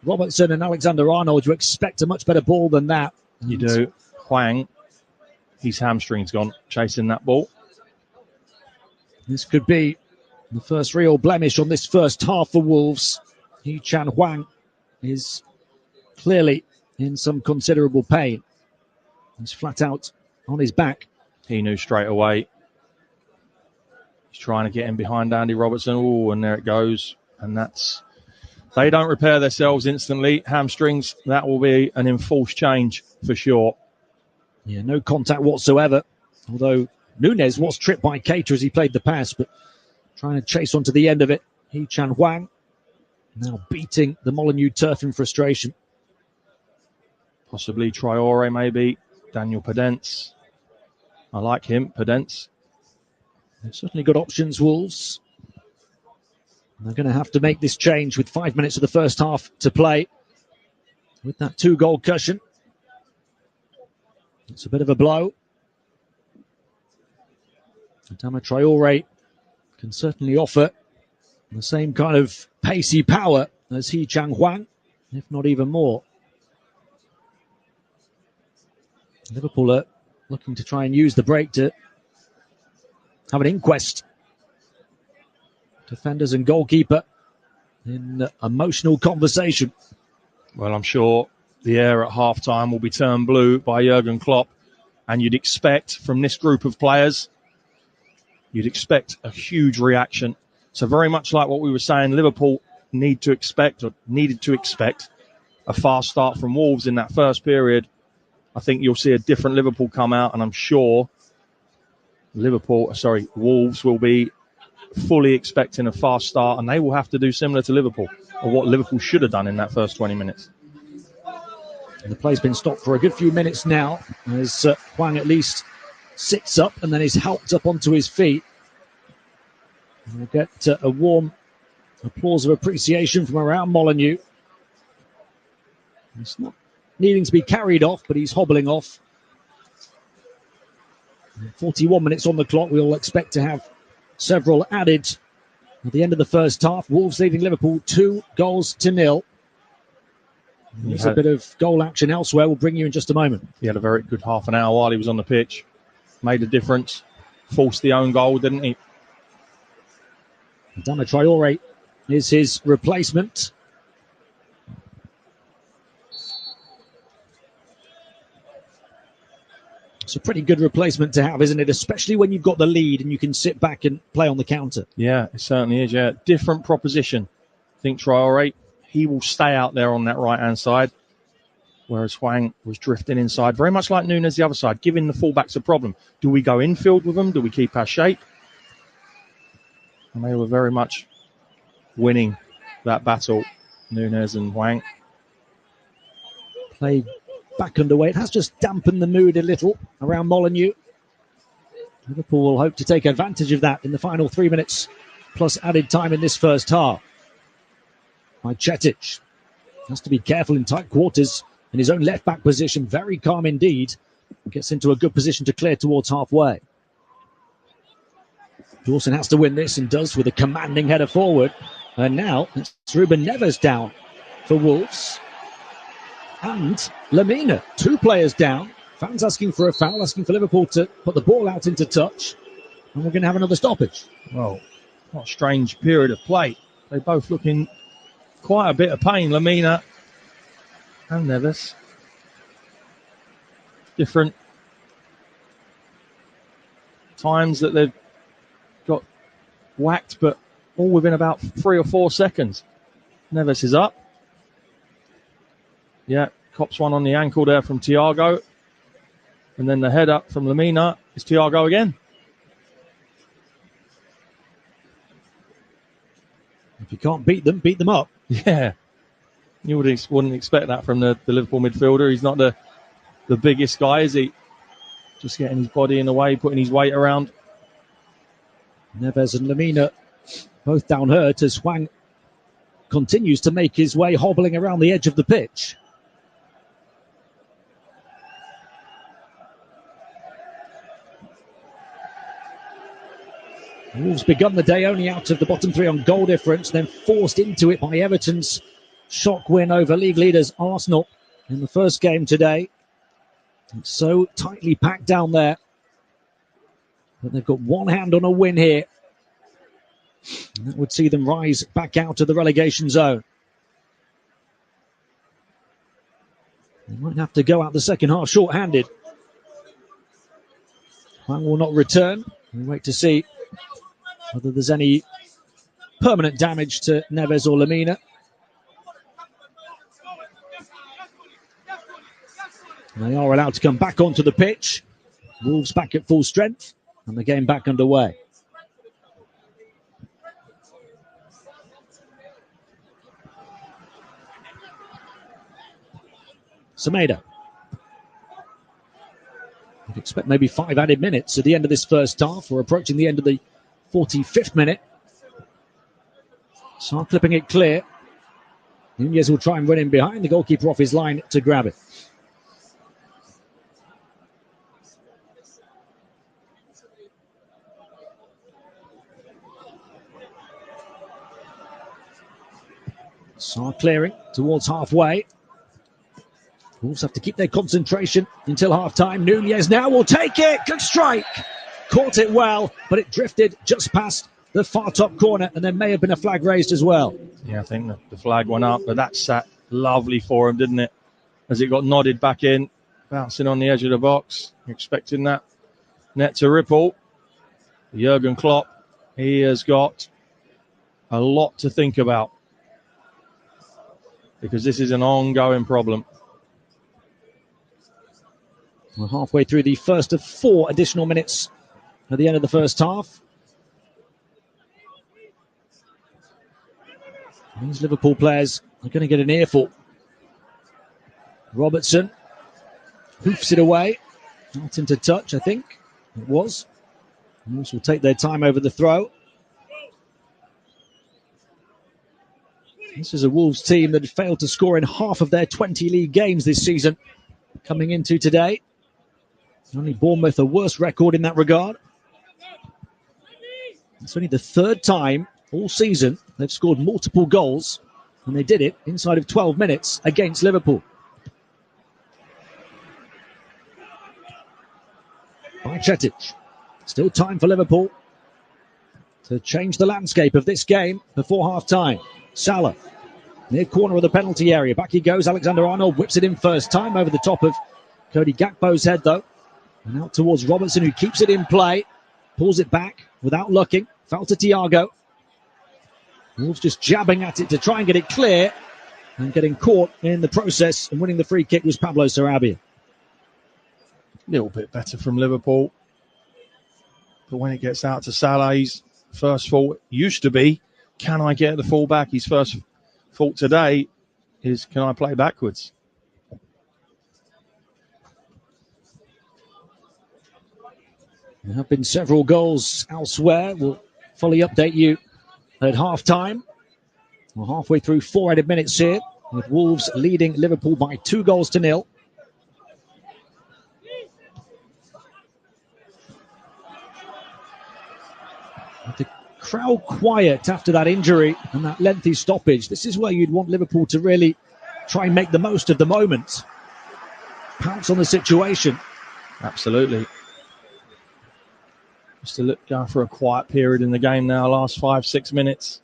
Robertson and Alexander-Arnold, you expect a much better ball than that. You do. Hwang, his hamstring's gone chasing that ball. This could be the first real blemish on this first half for Wolves. Hee-Chan Hwang is clearly in some considerable pain. He's flat out on his back. He knew straight away. He's trying to get in behind Andy Robertson. Oh, and there it goes. And that's... They don't repair themselves instantly. Hamstrings, that will be an enforced change for sure. Yeah, no contact whatsoever. Although Nunez was tripped by Keita as he played the pass, but trying to chase onto the end of it. Hee-Chan Hwang now beating the Molineux turf in frustration. Possibly Traore, maybe. Daniel Podence. I like him, Podence. They've certainly got options, Wolves. They're going to have to make this change with 5 minutes of the first half to play. With that 2-goal cushion. It's a bit of a blow. Adama Traore can certainly offer the same kind of pacey power as Hee Chang Hwang, if not even more. Liverpool are looking to try and use the break to have an inquest. Defenders and goalkeeper in emotional conversation. Well, I'm sure the air at half-time will be turned blue by Jurgen Klopp, and you'd expect from this group of players, you'd expect a huge reaction. So very much like what we were saying, Liverpool needed to expect a fast start from Wolves in that first period. I think you'll see a different Liverpool come out, and I'm sure Wolves will be fully expecting a fast start, and they will have to do similar to Liverpool, or what Liverpool should have done in that first 20 minutes. And the play's been stopped for a good few minutes now, as Hwang at least sits up and then is helped up onto his feet. And we'll get a warm applause of appreciation from around Molineux. It's not needing to be carried off, but he's hobbling off. 41 minutes on the clock. We'll expect to have several added at the end of the first half. Wolves leading Liverpool 2-0. There's a bit of goal action elsewhere. We'll bring you in just a moment. He had a very good half an hour while he was on the pitch. Made a difference. Forced the own goal, didn't he? Adama Traore is his replacement. It's a pretty good replacement to have, isn't it? Especially when you've got the lead and you can sit back and play on the counter. Yeah, it certainly is. Yeah, different proposition. I think Traore, he will stay out there on that right-hand side, whereas Hwang was drifting inside, very much like Núñez the other side, giving the fullbacks a problem. Do we go infield with them? Do we keep our shape? And they were very much winning that battle, Núñez and Hwang. Play back underway. It has just dampened the mood a little around Molineux. Liverpool will hope to take advantage of that in the final 3 minutes plus added time in this first half. By Cetic. Has to be careful in tight quarters in his own left back position. Very calm indeed. Gets into a good position to clear towards halfway. Dawson has to win this and does with a commanding header forward. And now it's Ruben Neves down for Wolves. And Lamina, 2 players down. Fans asking for a foul, asking for Liverpool to put the ball out into touch. And we're going to have another stoppage. Well, what a strange period of play. They both look in quite a bit of pain, Lamina and Neves. Different times that they've got whacked, but all within about 3 or 4 seconds. Neves is up. Yeah, cops one on the ankle there from Thiago. And then the head up from Lamina is Thiago again. If you can't beat them up. Yeah. You wouldn't expect that from the Liverpool midfielder. He's not the biggest guy, is he? Just getting his body in the way, putting his weight around. Neves and Lamina both down hurt as Hwang continues to make his way hobbling around the edge of the pitch. Wolves begun the day only out of the bottom 3 on goal difference, then forced into it by Everton's shock win over league leaders Arsenal in the first game today. It's so tightly packed down there, but they've got one hand on a win here. And that would see them rise back out of the relegation zone. They might have to go out the second half short-handed. Hwang will not return. We wait to see whether there's any permanent damage to Neves or Lamina. And they are allowed to come back onto the pitch. Wolves back at full strength and the game back underway. Semedo Expect maybe 5 added minutes at the end of this first half. We're approaching the end of the 45th minute. So clipping it clear. Nunez will try and run in behind. The goalkeeper off his line to grab it. So clearing towards halfway. Wolves have to keep their concentration until half-time. Nunez now will take it. Good strike. Caught it well, but it drifted just past the far top corner, and there may have been a flag raised as well. Yeah, I think the flag went up, but that sat lovely for him, didn't it? As it got nodded back in, bouncing on the edge of the box. Expecting that net to ripple. Jurgen Klopp, he has got a lot to think about, because this is an ongoing problem. We're halfway through the first of 4 additional minutes at the end of the first half. These Liverpool players are going to get an earful. Robertson hoofs it away. Not into touch, I think. It was. Wolves will take their time over the throw. This is a Wolves team that had failed to score in half of their 20 league games this season. Coming into today. Only Bournemouth a worse record in that regard. It's only the 3rd time all season they've scored multiple goals, and they did it inside of 12 minutes against Liverpool. Bajcetic. Still time for Liverpool to change the landscape of this game before half-time. Salah, near corner of the penalty area. Back he goes. Alexander-Arnold whips it in first time over the top of Cody Gakpo's head, though. And out towards Robertson, who keeps it in play. Pulls it back without looking. Foul to Thiago. Wolves just jabbing at it to try and get it clear. And getting caught in the process and winning the free kick was Pablo Sarabia. A little bit better from Liverpool. But when it gets out to Salah, his first thought used to be, can I get the full-back? His first thought today is, can I play backwards? There have been several goals elsewhere. We'll fully update you at half-time. We're halfway through 4 added minutes here, with Wolves leading Liverpool by 2-0. With the crowd quiet after that injury and that lengthy stoppage, this is where you'd want Liverpool to really try and make the most of the moment. Pounce on the situation. Absolutely. Just to look going for a quiet period in the game now, last 5-6 minutes.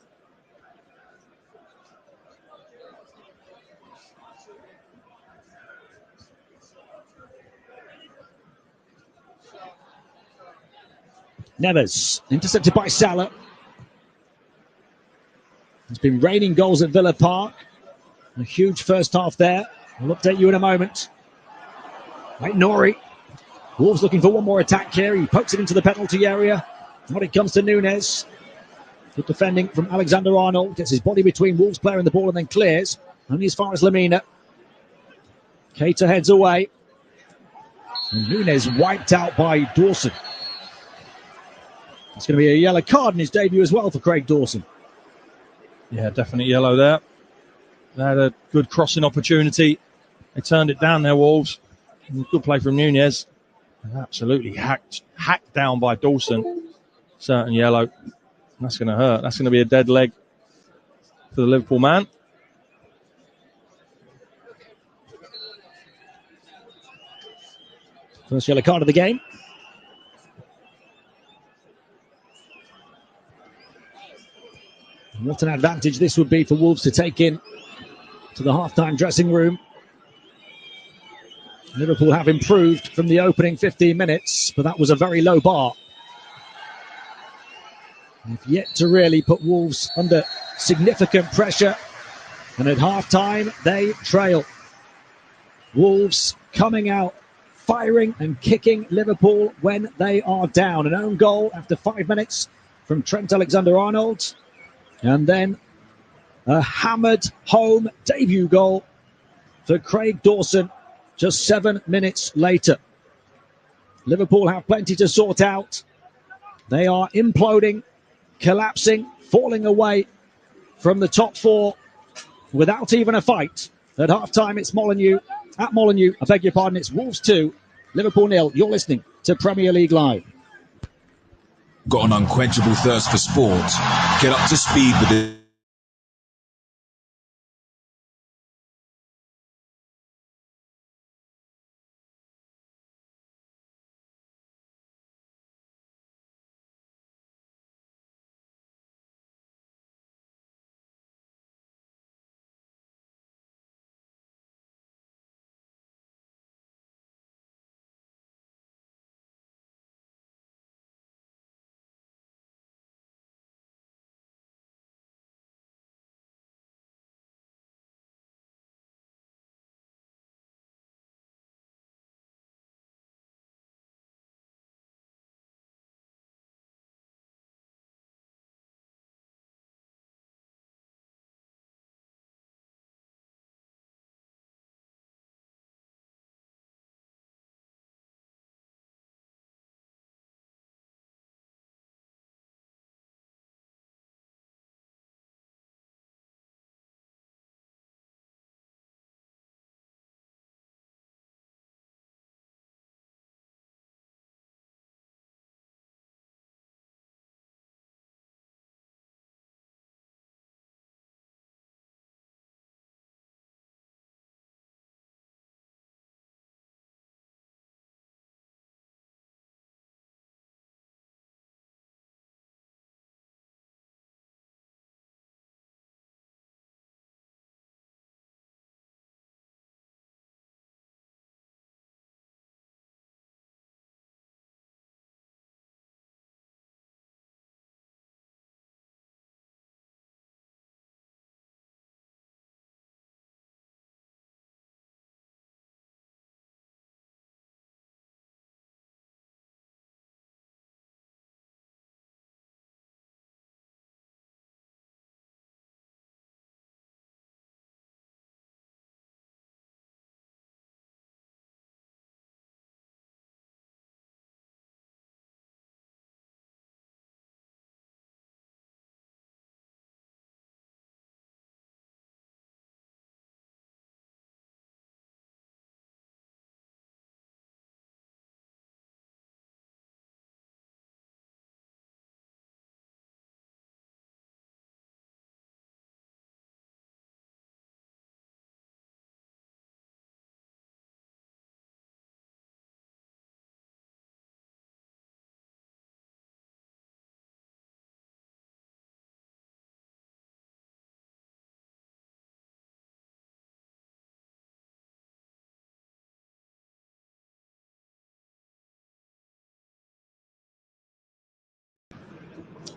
Neves, intercepted by Salah. It's been raining goals at Villa Park. A huge first half there. I'll update you in a moment. Right, Nori. Wolves looking for one more attack here. He pokes it into the penalty area. When it comes to Nunez. Good defending from Alexander-Arnold. Gets his body between Wolves player and the ball and then clears. Only as far as Lamina. Keita heads away. And Nunez wiped out by Dawson. It's going to be a yellow card in his debut as well for Craig Dawson. Yeah, definite yellow there. They had a good crossing opportunity. They turned it down there, Wolves. Good play from Nunez. Absolutely hacked down by Dawson. Certain yellow. That's going to hurt. That's going to be a dead leg for the Liverpool man. First yellow card of the game. What an advantage this would be for Wolves to take in to the half-time dressing room. Liverpool have improved from the opening 15 minutes, but that was a very low bar. They've yet to really put Wolves under significant pressure, and at half-time they trail. Wolves coming out, firing and kicking Liverpool when they are down. An own goal after 5 minutes from Trent Alexander-Arnold. And then a hammered home debut goal for Craig Dawson just 7 minutes later. Liverpool have plenty to sort out. They are imploding, collapsing, falling away from the top four without even a fight. At half-time, it's Molineux. At Molineux, I beg your pardon, it's Wolves 2, Liverpool 0. You're listening to Premier League Live. Got an unquenchable thirst for sport? Get up to speed with it.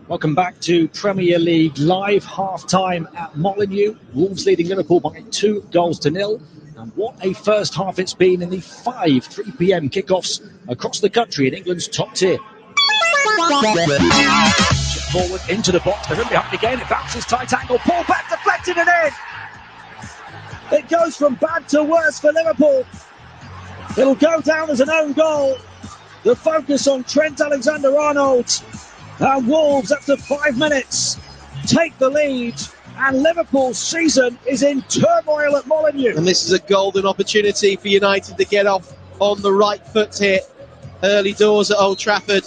Welcome back to Premier League Live, half-time at Molineux. Wolves leading Liverpool by 2-0. And what a first half it's been in the 3 p.m. kickoffs across the country in England's top tier. Forward into the box, they're going to be up again, it bounces tight angle, pull back, deflected and in! It goes from bad to worse for Liverpool. It'll go down as an own goal. The focus on Trent Alexander-Arnold. And Wolves, after 5 minutes, take the lead. And Liverpool's season is in turmoil at Molineux. And this is a golden opportunity for United to get off on the right foot here. Early doors at Old Trafford.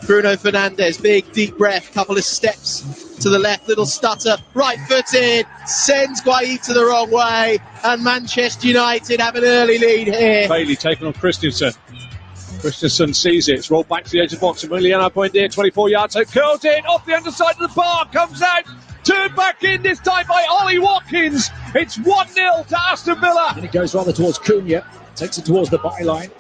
Bruno Fernandes, big deep breath, couple of steps to the left, little stutter, right footed, sends Guaita the wrong way. And Manchester United have an early lead here. Bailey taking on Christensen. Christensen sees it. It's rolled back to the edge of the box. Emiliano Buendia, 24 yards out, curls in off the underside of the bar, comes out, turned back in this time by Ollie Watkins. It's 1-0 to Aston Villa. And it goes rather towards Cunha, takes it towards the byline.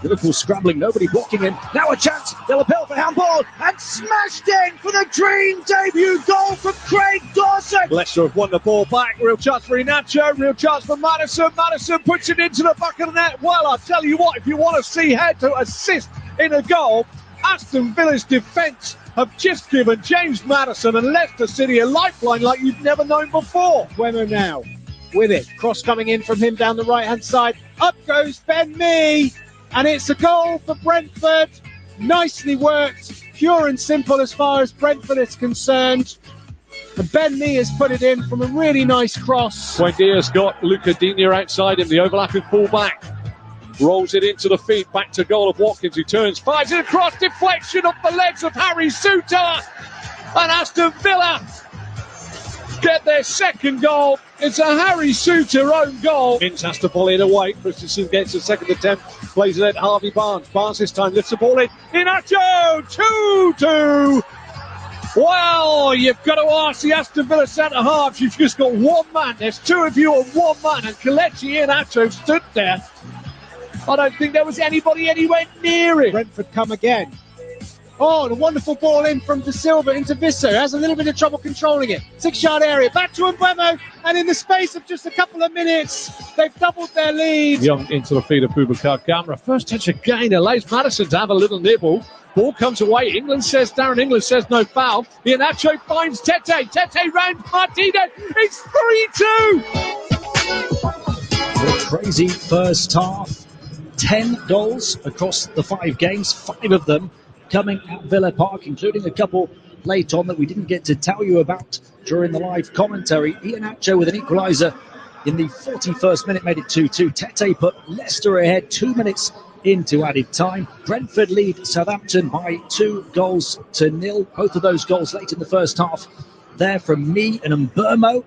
Liverpool scrambling, nobody blocking him. Now a chance, they'll appeal for handball, and smashed in for the dream debut goal from Craig Dawson. Leicester have won the ball back. Real chance for Inacho, real chance for Maddison. Maddison puts it into the back of the net. Well, I'll tell you what, if you want to see how to assist in a goal, Aston Villa's defence have just given James Maddison and Leicester City a lifeline like you've never known before. Wemmer now with it. Cross coming in from him down the right-hand side. Up goes Ben Mee. And it's a goal for Brentford. Nicely worked, pure and simple as far as Brentford is concerned. And Ben Mee has put it in from a really nice cross. Buendia's got Luca Digne outside him, the overlapping full-back. Rolls it into the feet, back to goal of Watkins, who turns, fires it across, deflection off the legs of Harry Souttar. And Aston Villa get their second goal. It's a Harry Souttar own goal. Ince has to volley it away. Christensen gets a second attempt, plays it at Harvey Barnes. Barnes this time lifts the ball in. Inacho, 2-2. Well, you've got to ask the Aston Villa centre-halves. You've just got one man. There's two of you and one man. And Kelechi Iheanacho stood there. I don't think there was anybody anywhere near it. Brentford come again. Oh, and a wonderful ball in from De Silva into Visser. Has a little bit of trouble controlling it. 6-yard area. Back to Mbeumo. And in the space of just a couple of minutes, they've doubled their lead. Young into the feet of Boubacar Kamara. First touch again allows Maddison to have a little nibble. Ball comes away. Darren England says no foul. Iheanacho finds Tete. Tete round Martinez. It's 3-2. What a crazy first half. 10 goals across the 5 games, 5 of them coming at Villa Park, including a couple late on that we didn't get to tell you about during the live commentary. Iheanacho with an equaliser in the 41st minute made it 2-2. Tete put Leicester ahead 2 minutes into added time. Brentford lead Southampton by 2-0. Both of those goals late in the first half there from Mee and Mbeumo.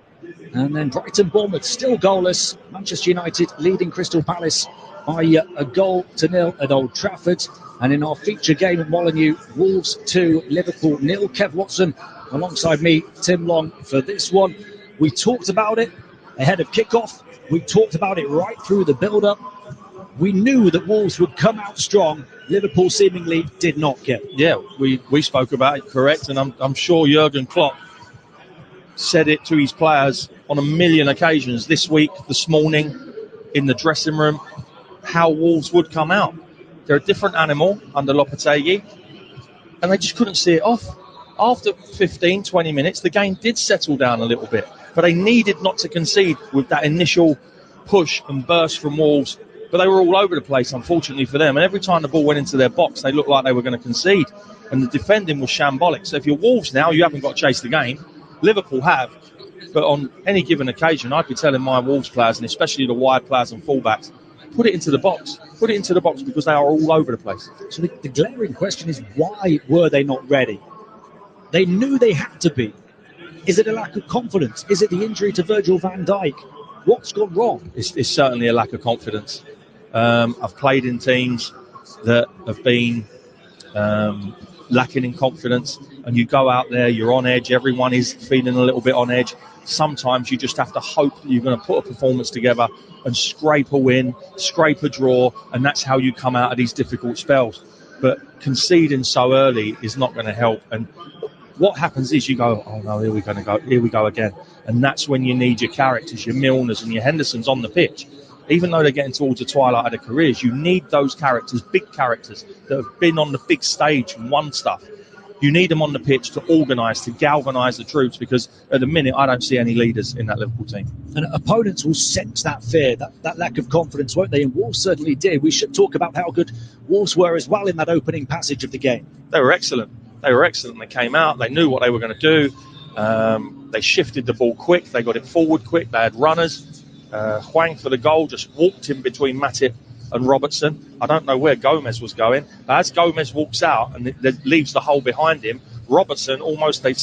And then Brighton-Bournemouth still goalless. Manchester United leading Crystal Palace by a 0-0 at Old Trafford. And in our feature game at Molineux, Wolves 2, Liverpool 0. Kev Watson alongside me, Tim Long, for this one. We talked about it ahead of kickoff. We talked about it right through the build-up. We knew that Wolves would come out strong. Liverpool seemingly did not get it. Yeah, we spoke about it, correct. And I'm sure Jurgen Klopp said it to his players on a million occasions this week, this morning, in the dressing room, how Wolves would come out. They're a different animal under Lopetegui, and they just couldn't see it off. After 15, 20 minutes, the game did settle down a little bit, but they needed not to concede with that initial push and burst from Wolves. But they were all over the place, unfortunately for them. And every time the ball went into their box, they looked like they were going to concede. And the defending was shambolic. So if you're Wolves now, you haven't got to chase the game. Liverpool have. But on any given occasion, I'd be telling my Wolves players, and especially the wide players and fullbacks, put it into the box. Put it into the box because they are all over the place. So the glaring question is, why were they not ready? They knew they had to be. Is it a lack of confidence? Is it the injury to Virgil van Dijk? What's gone wrong? It's certainly a lack of confidence. I've played in teams that have been lacking in confidence, and you go out there, you're on edge, everyone is feeling a little bit on edge. Sometimes you just have to hope that you're going to put a performance together and scrape a win, scrape a draw, and that's how you come out of these difficult spells. But conceding so early is not going to help. And what happens is you go, oh no, here we go again. And that's when you need your characters, your Milners and your Hendersons on the pitch. Even though they're getting towards the twilight of their careers, you need those characters, big characters that have been on the big stage and won stuff. You need them on the pitch to organise, to galvanise the troops, because at the minute I don't see any leaders in that Liverpool team. And opponents will sense that fear, that lack of confidence, won't they? And Wolves certainly did. We should talk about how good Wolves were as well in that opening passage of the game. They were excellent. They came out, they knew what they were going to do. They shifted the ball quick, they got it forward quick, they had runners. Hwang for the goal just walked in between Matip and Robertson. I don't know where Gomez was going. As Gomez walks out and leaves the hole behind him, Robertson almost, they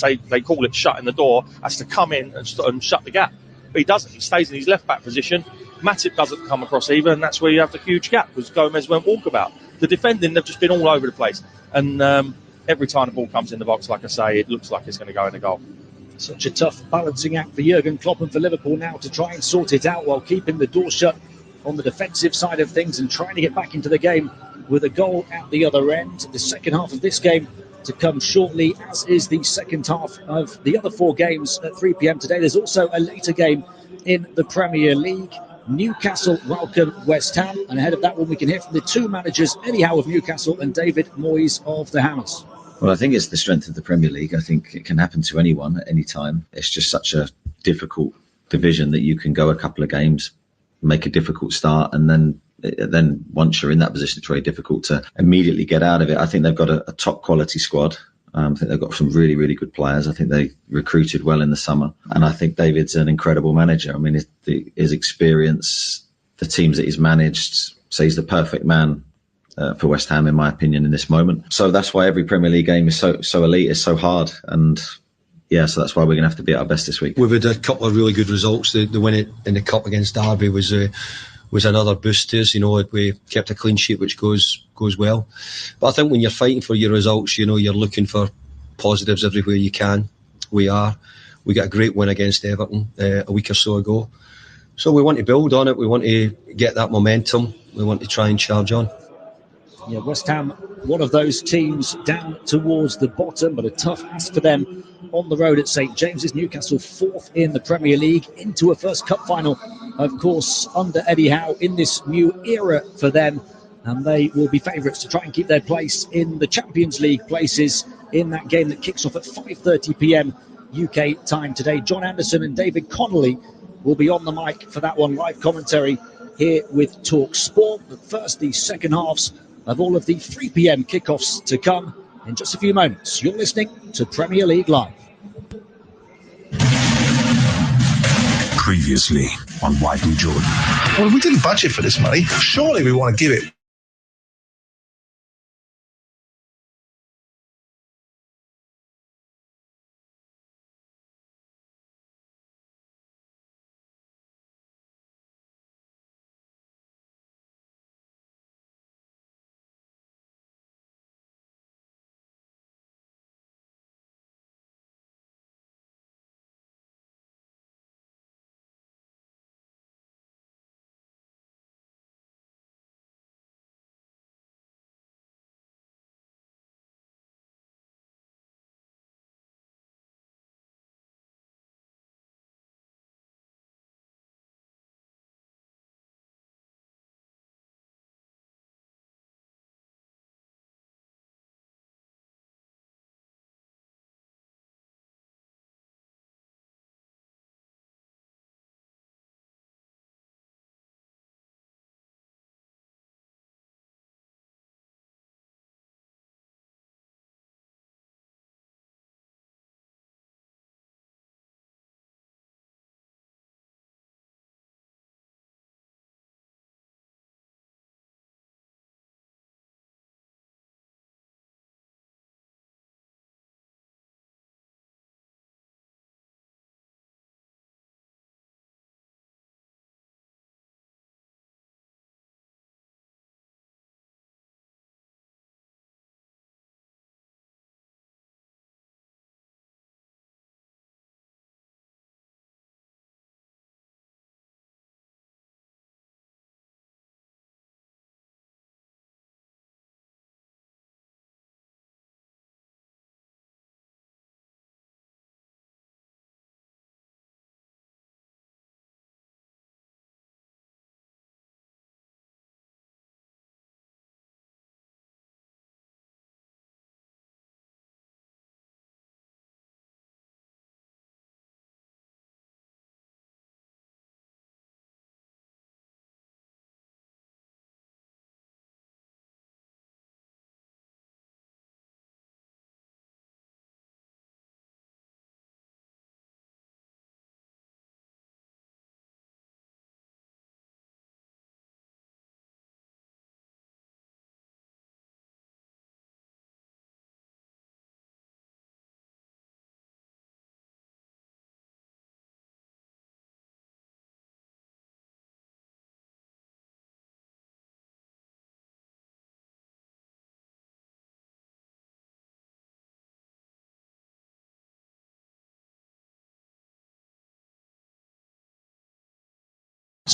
call it shutting the door, has to come in and shut the gap. But he doesn't. He stays in his left back position. Matip doesn't come across either, and that's where you have the huge gap because Gomez won't walk about. The defending, they've just been all over the place. And every time the ball comes in the box, like I say, it looks like it's going to go in the goal. Such a tough balancing act for Jurgen Klopp and for Liverpool now to try and sort it out while keeping the door shut on the defensive side of things and trying to get back into the game with a goal at the other end. The second half of this game to come shortly, as is the second half of the other 4 games at 3 p.m. today. There's also a later game in the Premier League. Newcastle welcome West Ham, and ahead of that one we can hear from the 2 managers, Eddie Howe of Newcastle and David Moyes of the Hammers. Well, I think it's the strength of the Premier League. I think it can happen to anyone at any time. It's just such a difficult division that you can go a couple of games, make a difficult start, and then then once you're in that position, it's very difficult to immediately get out of it. I think they've got a top quality squad. I think they've got some really, really good players. I think they recruited well in the summer. And I think David's an incredible manager. I mean, his experience, the teams that he's managed, so he's the perfect man for West Ham, in my opinion, in this moment. So that's why every Premier League game is so elite, is so hard. And yeah, so that's why we're going to have to be at our best this week. We've had a couple of really good results. The win in the Cup against Derby was another boost to us. We kept a clean sheet, which goes well. But I think when you're fighting for your results, you're looking for positives everywhere you can. We got a great win against Everton a week or so ago. So we want to build on it. We want to get that momentum. We want to try and charge on. Yeah, West Ham, one of those teams down towards the bottom, but a tough ask for them on the road at St James's. Newcastle 4th in the Premier League, into a first cup final, of course, under Eddie Howe in this new era for them. And they will be favourites to try and keep their place in the Champions League places in that game that kicks off at 5:30 p.m. UK time today. John Anderson and David Connolly will be on the mic for that one, live commentary here with Talk Sport. But first, the second halves of all of the 3 p.m. kickoffs to come in just a few moments. You're listening to Premier League Live. Previously on White and Jordan. Well, we didn't budget for this money. Surely we want to give it.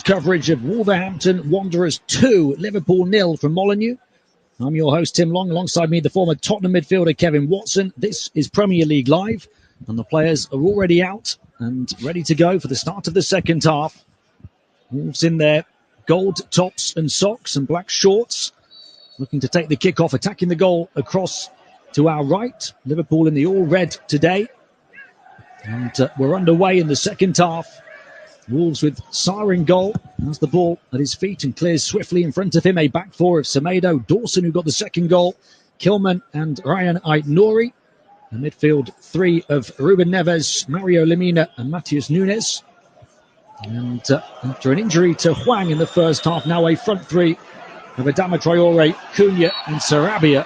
Coverage of Wolverhampton Wanderers 2, Liverpool 0 from Molineux. I'm your host, Tim Long. Alongside me, the former Tottenham midfielder, Kevin Watson. This is Premier League Live, and the players are already out and ready to go for the start of the second half. Wolves in their gold tops and socks and black shorts, looking to take the kick-off, attacking the goal across to our right. Liverpool in the all-red today. And we're underway in the second half. Wolves with Sarr in goal. Has the ball at his feet and clears swiftly in front of him. A back four of Semedo, Dawson, who got the second goal, Kilman and Ryan Ait-Nouri. A midfield three of Ruben Neves, Mario Lemina and Matheus Nunes. And after an injury to Hwang in the first half, now a front three of Adama Traore, Cunha and Sarabia.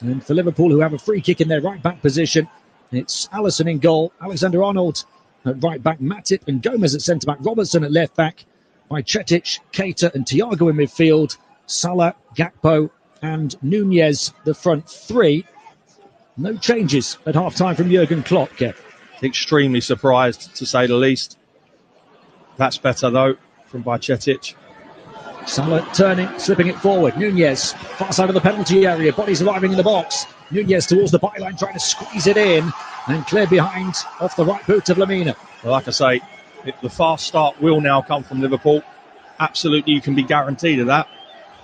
And for Liverpool, who have a free kick in their right-back position, it's Alisson in goal, Alexander-Arnold at right-back, Matip and Gomez at centre-back, Robertson at left-back, by Cetic, Keita and Thiago in midfield, Salah, Gakpo and Nunez, the front three. No changes at half-time from Jurgen Klopp, Kev. Extremely surprised, to say the least. That's better, though, from Cetic. Salah turning, slipping it forward. Nunez, far side of the penalty area. Bodies arriving in the box. Nunez towards the byline, trying to squeeze it in. And clear behind, off the right boot of Lemina. Well, like I say, the fast start will now come from Liverpool. Absolutely, you can be guaranteed of that.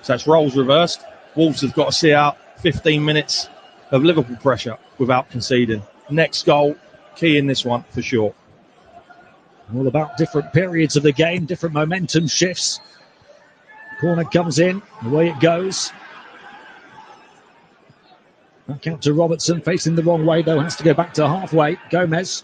So that's roles reversed. Wolves have got to see out 15 minutes of Liverpool pressure without conceding. Next goal, key in this one for sure. All about different periods of the game, different momentum shifts. Corner comes in, away it goes. Back out to Robertson, facing the wrong way though, has to go back to halfway. Gomez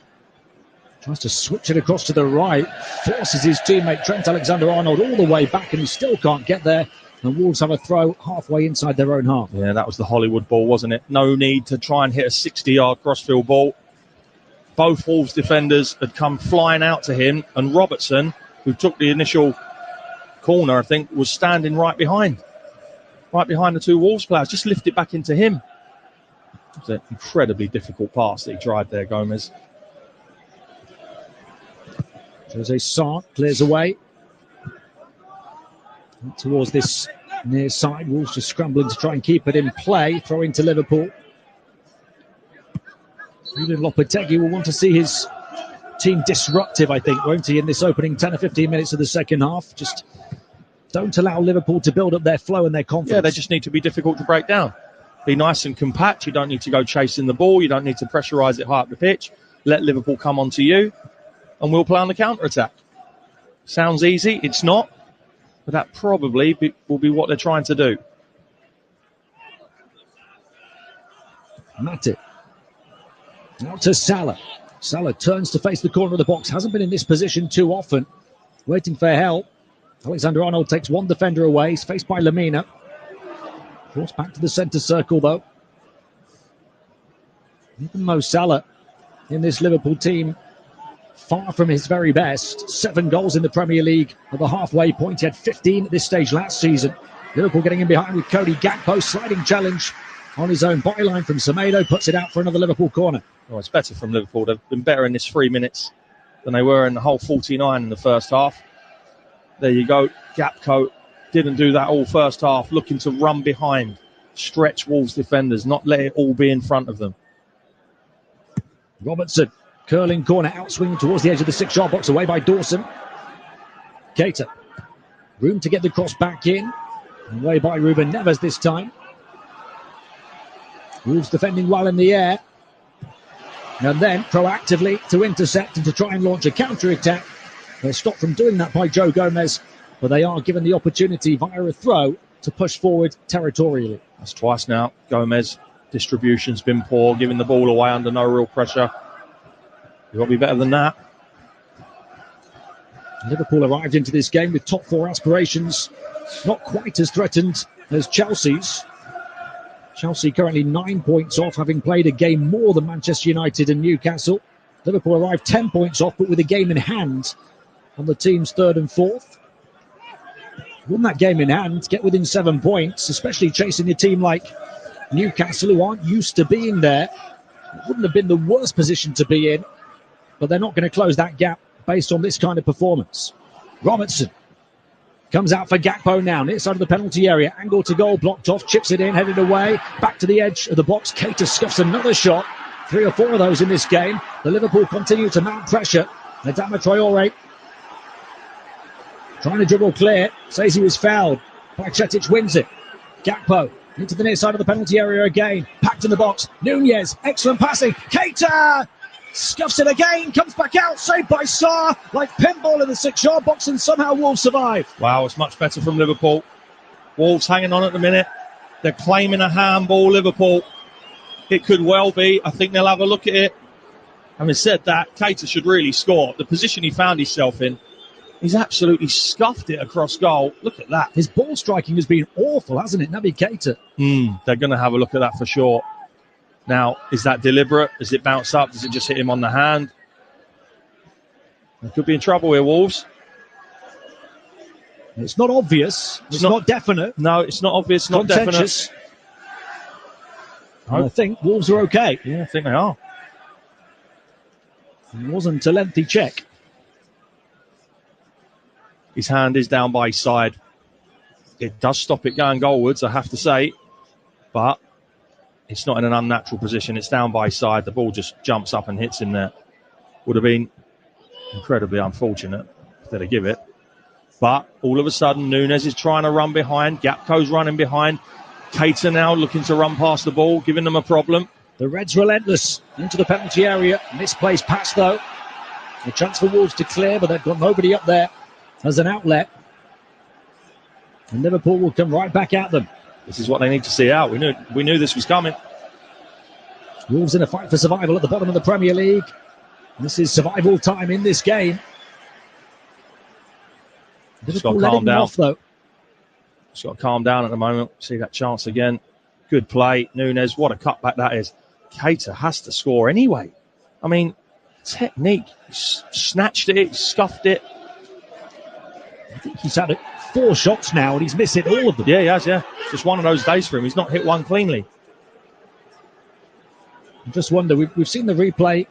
tries to switch it across to the right, forces his teammate Trent Alexander-Arnold all the way back, and he still can't get there. And Wolves have a throw halfway inside their own half. Yeah, that was the Hollywood ball, wasn't it? No need to try and hit a 60-yard crossfield ball. Both Wolves defenders had come flying out to him, and Robertson, who took the initial corner, I think, was standing right behind the two Wolves players. Just lift it back into him. It's an incredibly difficult pass that he tried there, Gomez. Jose Sarr clears away towards this near side. Wolves just scrambling to try and keep it in play. Throw into Liverpool. Julian Lopetegui will want to see his team disruptive, I think, won't he, in this opening 10 or 15 minutes of the second half. Just don't allow Liverpool to build up their flow and their confidence. Yeah, they just need to be difficult to break down. Be nice and compact. You don't need to go chasing the ball. You don't need to pressurise it high up the pitch. Let Liverpool come onto you, and we'll play on the counter-attack. Sounds easy. It's not. But that probably will be what they're trying to do. Matip. Now to Salah. Salah turns to face the corner of the box. Hasn't been in this position too often. Waiting for help. Alexander-Arnold takes one defender away. He's faced by Lemina. Forced back to the centre circle, though. Even Mo Salah in this Liverpool team, far from his very best. 7 goals in the Premier League at the halfway point. He had 15 at this stage last season. Liverpool getting in behind with Cody Gakpo. Sliding challenge on his own byline from Semedo. Puts it out for another Liverpool corner. Well, it's better from Liverpool. They've been better in this 3 minutes than they were in the whole 49 in the first half. There you go. Gakpo didn't do that all first half. Looking to run behind. Stretch Wolves defenders. Not let it all be in front of them. Robertson. Curling corner, outswinging towards the edge of the 6-yard box, away by Dawson. Keita. Room to get the cross back in. Away by Ruben Neves this time. Wolves defending well in the air. And then proactively to intercept and to try and launch a counter-attack. They're stopped from doing that by Joe Gomez, but they are given the opportunity via a throw to push forward territorially. That's twice now. Gomez, distribution's been poor, giving the ball away under no real pressure. You've got to be better than that. Liverpool arrived into this game with top 4 aspirations. Not quite as threatened as Chelsea's. Chelsea currently 9 points off, having played a game more than Manchester United and Newcastle. Liverpool arrived 10 points off, but with a game in hand on the team's 3rd and 4th. Win that game in hand, get within 7 points, especially chasing a team like Newcastle, who aren't used to being there. It wouldn't have been the worst position to be in, but they're not going to close that gap based on this kind of performance. Robertson comes out for Gakpo now, near side of the penalty area. Angle to goal, blocked off, chips it in, headed away. Back to the edge of the box. Keita scuffs another shot. 3 or 4 of those in this game. The Liverpool continue to mount pressure. Adama Traore trying to dribble clear. Says he was fouled. Cetic wins it. Gakpo into the near side of the penalty area again. Packed in the box. Nunez, excellent passing. Keita! Scuffs it again, comes back out, saved by Sarr, like pinball in the 6-yard box, and somehow Wolves survive. Wow, it's much better from Liverpool. Wolves hanging on at the minute. They're claiming a handball, Liverpool. It could well be. I think they'll have a look at it. Having said that, Keita should really score. The position he found himself in, he's absolutely scuffed it across goal. Look at that. His ball striking has been awful, hasn't it, Naby Keita? They're going to have a look at that for sure. Now, is that deliberate? Does it bounce up? Does it just hit him on the hand? They could be in trouble here, Wolves. It's not obvious. It's not definite. No, it's not obvious, not definite. I think Wolves are okay. Yeah, I think they are. It wasn't a lengthy check. His hand is down by his side. It does stop it going goalwards, I have to say. But it's not in an unnatural position. It's down by his side. The ball just jumps up and hits him there. Would have been incredibly unfortunate if they'd give it. But all of a sudden, Nunes is trying to run behind. Gakpo's running behind. Keita now looking to run past the ball, giving them a problem. The Reds relentless into the penalty area. Misplaced pass, though. The chance for Wolves to clear, but they've got nobody up there as an outlet. And Liverpool will come right back at them. This is what they need to see out. We knew this was coming. Wolves in a fight for survival at the bottom of the Premier League. This is survival time in this game. Just got to calm down. Off, though. Just got to calm down at the moment. See that chance again. Good play. Nunes, what a cutback that is. Keita has to score anyway. I mean, technique. He snatched it, he scuffed it. I think he's had 4 shots now and he's missing all of them. Yeah, he has, yeah. Just one of those days for him. He's not hit one cleanly. I just wonder, we've seen the replay.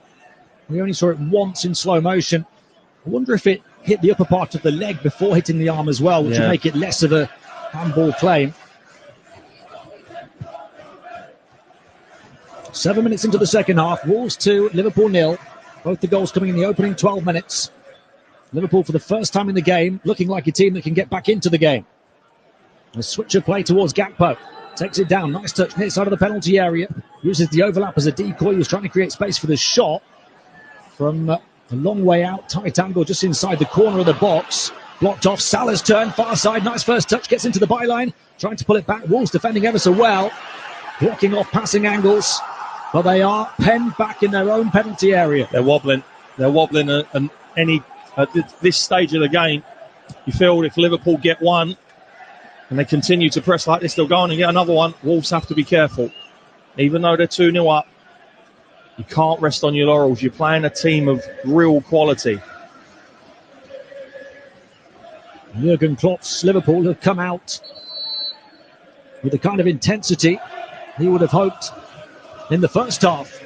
We only saw it once in slow motion. I wonder if it hit the upper part of the leg before hitting the arm as well, which would make it less of a handball claim. 7 minutes into the second half. Wolves 2, Liverpool 0. Both the goals coming in the opening 12 minutes. Liverpool for the first time in the game, looking like a team that can get back into the game. A switch of play towards Gakpo. Takes it down. Nice touch near side of the penalty area. Uses the overlap as a decoy. He was trying to create space for the shot. From a long way out, tight angle just inside the corner of the box. Blocked off. Salah's turn, far side. Nice first touch. Gets into the byline. Trying to pull it back. Wolves defending ever so well. Blocking off passing angles. But they are penned back in their own penalty area. They're wobbling. And at this stage of the game, you feel if Liverpool get one and they continue to press like this, they'll go on and get another one. Wolves have to be careful. Even though they're 2-0 up, you can't rest on your laurels. You're playing a team of real quality. Jurgen Klopp's Liverpool have come out with the kind of intensity he would have hoped in the first half.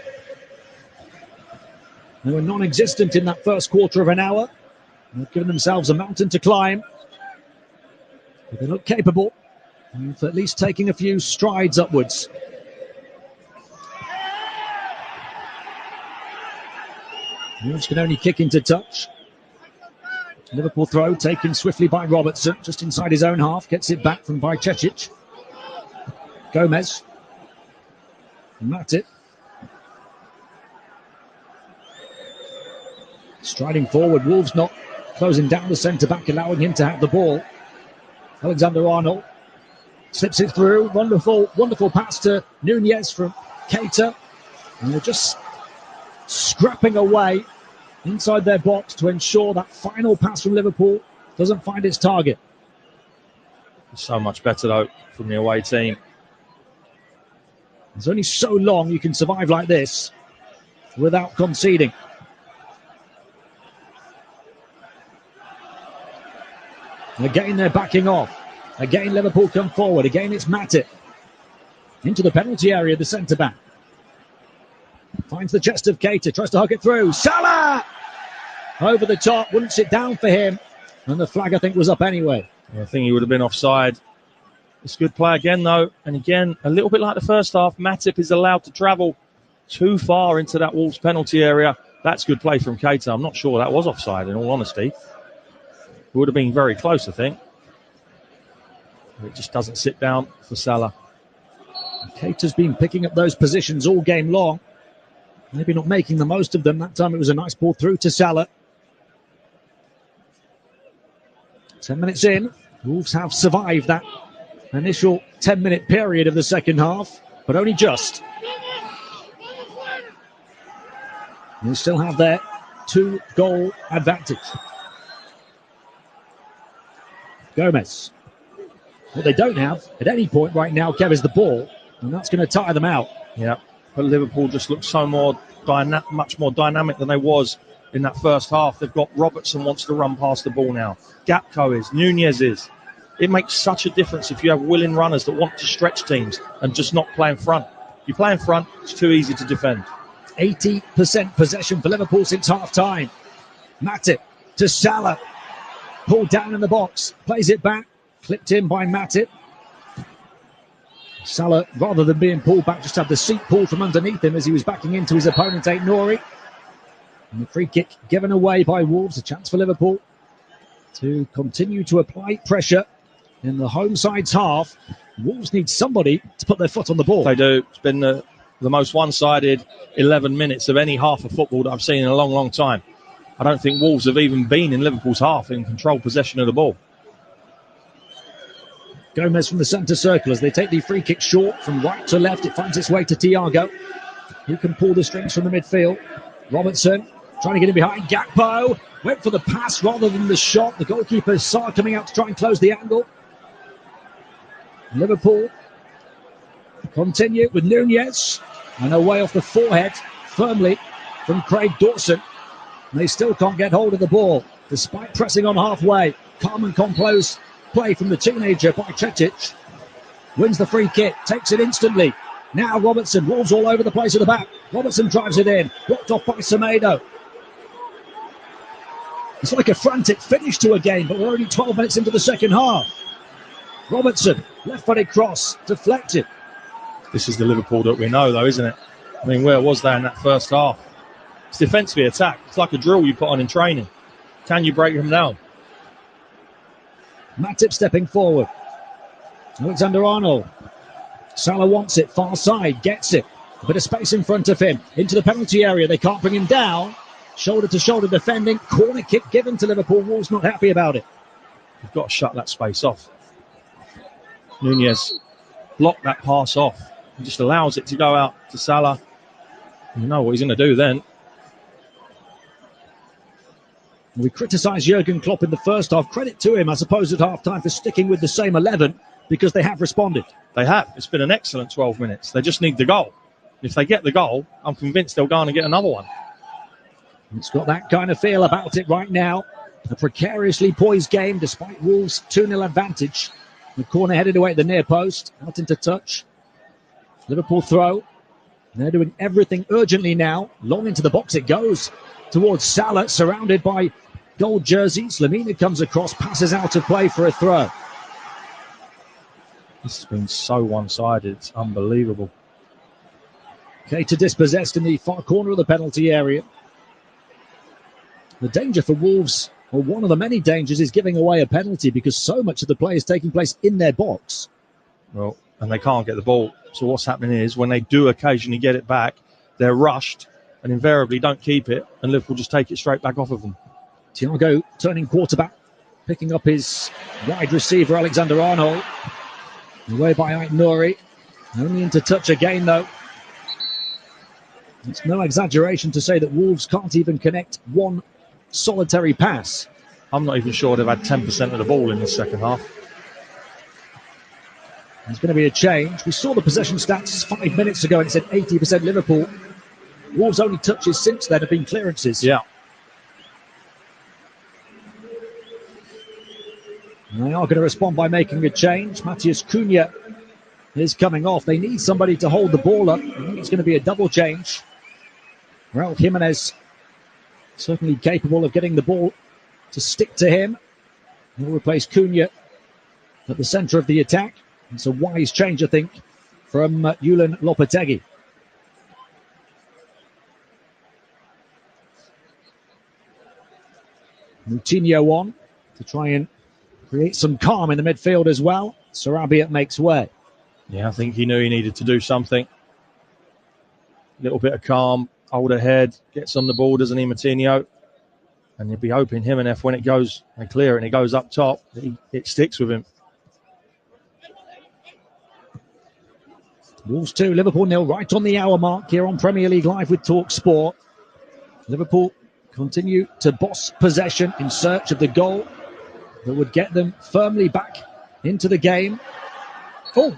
They were non-existent in that first quarter of an hour. They've given themselves a mountain to climb. But they look capable of at least taking a few strides upwards. Wolves can only kick into touch. Liverpool throw taken swiftly by Robertson, just inside his own half. Gets it back from Bajcetic. Gomez. Matip. Striding forward, Wolves not closing down the centre-back, allowing him to have the ball. Alexander-Arnold slips it through. Wonderful pass to Nunez from Keita. And they're just scrapping away inside their box to ensure that final pass from Liverpool doesn't find its target. So much better, though, from the away team. There's only so long you can survive like this without conceding. Again, they're backing off. Again, Liverpool come forward. Again, it's Matip. Into the penalty area, the centre-back. Finds the chest of Keita, tries to hug it through. Salah! Over the top, wouldn't sit down for him. And the flag, I think, was up anyway. I think he would have been offside. It's a good play again, though. And again, a little bit like the first half, Matip is allowed to travel too far into that Wolves penalty area. That's good play from Keita. I'm not sure that was offside, in all honesty. It would have been very close, I think. It just doesn't sit down for Salah. Keita's been picking up those positions all game long. Maybe not making the most of them. That time it was a nice ball through to Salah. 10 minutes in, Wolves have survived that initial 10-minute period of the second half, but only just. They still have their 2-goal advantage. Gomez. What they don't have at any point right now, Kev, is the ball, and that's going to tire them out. Yeah, but Liverpool just look so much more dynamic than they was in that first half. They've got Robertson wants to run past the ball now. Gakpo is, Nunez is. It makes such a difference if you have willing runners that want to stretch teams and just not play in front. If you play in front, it's too easy to defend. 80% possession for Liverpool since half-time. Matip to Salah. Pulled down in the box. Plays it back. Clipped in by Matip. Salah, rather than being pulled back, just had the seat pulled from underneath him as he was backing into his opponent, Nouri. And the free kick given away by Wolves. A chance for Liverpool to continue to apply pressure in the home side's half. Wolves need somebody to put their foot on the ball. They do. It's been the most one-sided 11 minutes of any half of football that I've seen in a long, long time. I don't think Wolves have even been in Liverpool's half in control possession of the ball. Gomez from the centre circle as they take the free kick short from right to left. It finds its way to Thiago. He can pull the strings from the midfield. Robertson trying to get in behind. Gakpo went for the pass rather than the shot. The goalkeeper saw coming out to try and close the angle. Liverpool continue with Nunez, and away off the forehead firmly from Craig Dawson. And they still can't get hold of the ball despite pressing on halfway. Calm and composed play from the teenager by Cetic. Wins the free kick, takes it instantly. Now Robertson, Wolves all over the place at the back. Robertson drives it in, blocked off by Semedo. It's like a frantic finish to a game, but we're only 12 minutes into the second half. Robertson, left-footed cross, deflected. This is the Liverpool that we know, though, isn't it? I mean, where was they in that first half? It's defensively attack. It's like a drill you put on in training. Can you break them down? Matip stepping forward. Alexander-Arnold. Salah wants it, far side, gets it. A bit of space in front of him. Into the penalty area. They can't bring him down. Shoulder-to-shoulder defending. Corner kick given to Liverpool. Wolves not happy about it. You've got to shut that space off. Nunez blocked that pass off. He just allows it to go out to Salah. You know what he's going to do then. We criticised Jurgen Klopp in the first half. Credit to him, I suppose, at half-time for sticking with the same 11 because they have responded. They have. It's been an excellent 12 minutes. They just need the goal. If they get the goal, I'm convinced they'll go on and get another one. It's got that kind of feel about it right now. A precariously poised game despite Wolves' 2-0 advantage. The corner headed away at the near post. Out into touch. Liverpool throw. They're doing everything urgently now. Long into the box it goes. Towards Salah, surrounded by gold jerseys. Lamina comes across, passes out of play for a throw. This has been so one-sided. It's unbelievable. Keita dispossessed in the far corner of the penalty area. The danger for Wolves, or one of the many dangers, is giving away a penalty because so much of the play is taking place in their box. Well, and they can't get the ball. So what's happening is when they do occasionally get it back, they're rushed and invariably don't keep it, and Liverpool just take it straight back off of them. Thiago turning quarterback, picking up his wide receiver, Alexander-Arnold. Away by Nouri. Only into touch again, though. It's no exaggeration to say that Wolves can't even connect one solitary pass. I'm not even sure they've had 10% of the ball in the second half. There's going to be a change. We saw the possession stats 5 minutes ago and it said 80% Liverpool. Wolves' only touches since then have been clearances. Yeah. And they are going to respond by making a change. Matheus Cunha is coming off. They need somebody to hold the ball up. I think it's going to be a double change. Raul Jimenez certainly capable of getting the ball to stick to him. He'll replace Cunha at the centre of the attack. It's a wise change, I think, from Julen Lopetegui. Moutinho on to try and create some calm in the midfield as well. Sarabia makes way. Yeah, I think he knew he needed to do something. A little bit of calm. hold ahead, gets on the ball, doesn't he, Moutinho? And you'd be hoping Jimenez, when it goes, they clear it and it goes up top, it sticks with him. Wolves 2, Liverpool 0, right on the hour mark here on Premier League Live with Talk Sport. Liverpool continue to boss possession in search of the goal that would get them firmly back into the game. Oh,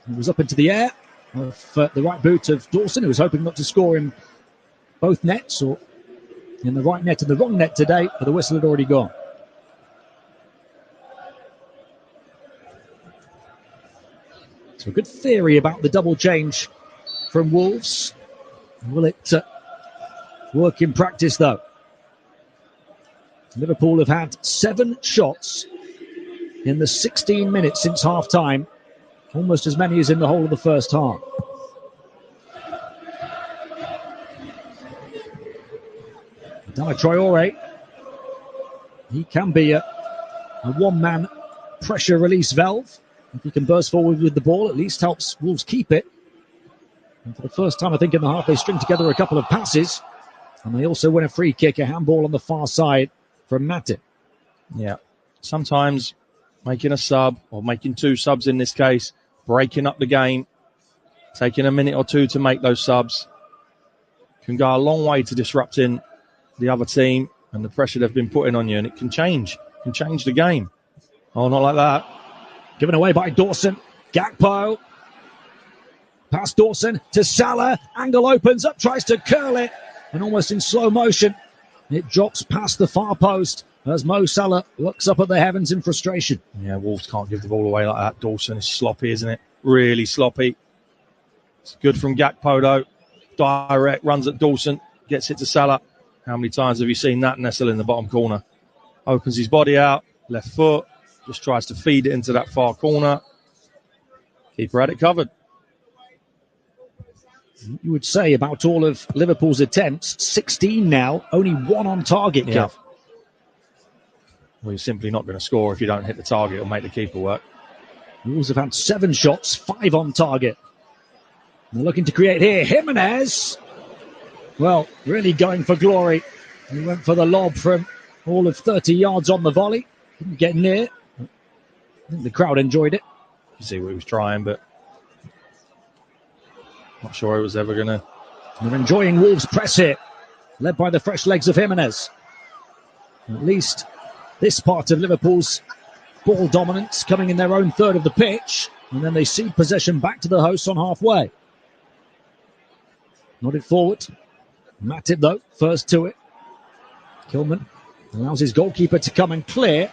it was up into the air of the right boot of Dawson, who was hoping not to score in both nets, or in the right net and the wrong net today, but the whistle had already gone. So a good theory about the double change from Wolves. Will it work in practice, though? Liverpool have had 7 shots in the 16 minutes since half-time, almost as many as in the whole of the first half. Adama Traore, he can be a one-man pressure release valve. If he can burst forward with the ball, at least helps Wolves keep it. And for the first time, I think, in the half, they string together a couple of passes. And they also win a free kick, a handball on the far side from Matip. Yeah. Sometimes making a sub, or making 2 subs in this case, breaking up the game, taking a minute or 2 to make those subs, can go a long way to disrupting the other team and the pressure they've been putting on you, and it can change the game. Oh, not like that. Given away by Dawson. Gakpo. Past Dawson to Salah. Angle opens up, tries to curl it, and almost in slow motion, it drops past the far post as Mo Salah looks up at the heavens in frustration. Yeah, Wolves can't give the ball away like that. Dawson is sloppy, isn't it? Really sloppy. It's good from Gakpo, though. Direct, runs at Dawson, gets it to Salah. How many times have you seen that nestle in the bottom corner? Opens his body out, left foot, just tries to feed it into that far corner. Keeper had it covered. You would say about all of Liverpool's attempts, 16 now, only 1 on target, Yeah. Kev. Well, you're simply not going to score if you don't hit the target or make the keeper work. Wolves have had 7 shots, 5 on target. They're looking to create here. Jimenez, well, really going for glory. He went for the lob from all of 30 yards on the volley. Didn't get near. I think the crowd enjoyed it. You see what he was trying, but not sure he was ever going to. They're enjoying Wolves' press here, led by the fresh legs of Jimenez. At least this part of Liverpool's ball dominance coming in their own third of the pitch, and then they cede possession back to the hosts on halfway. Nodded forward. Matip, though, first to it. Kilman allows his goalkeeper to come and clear.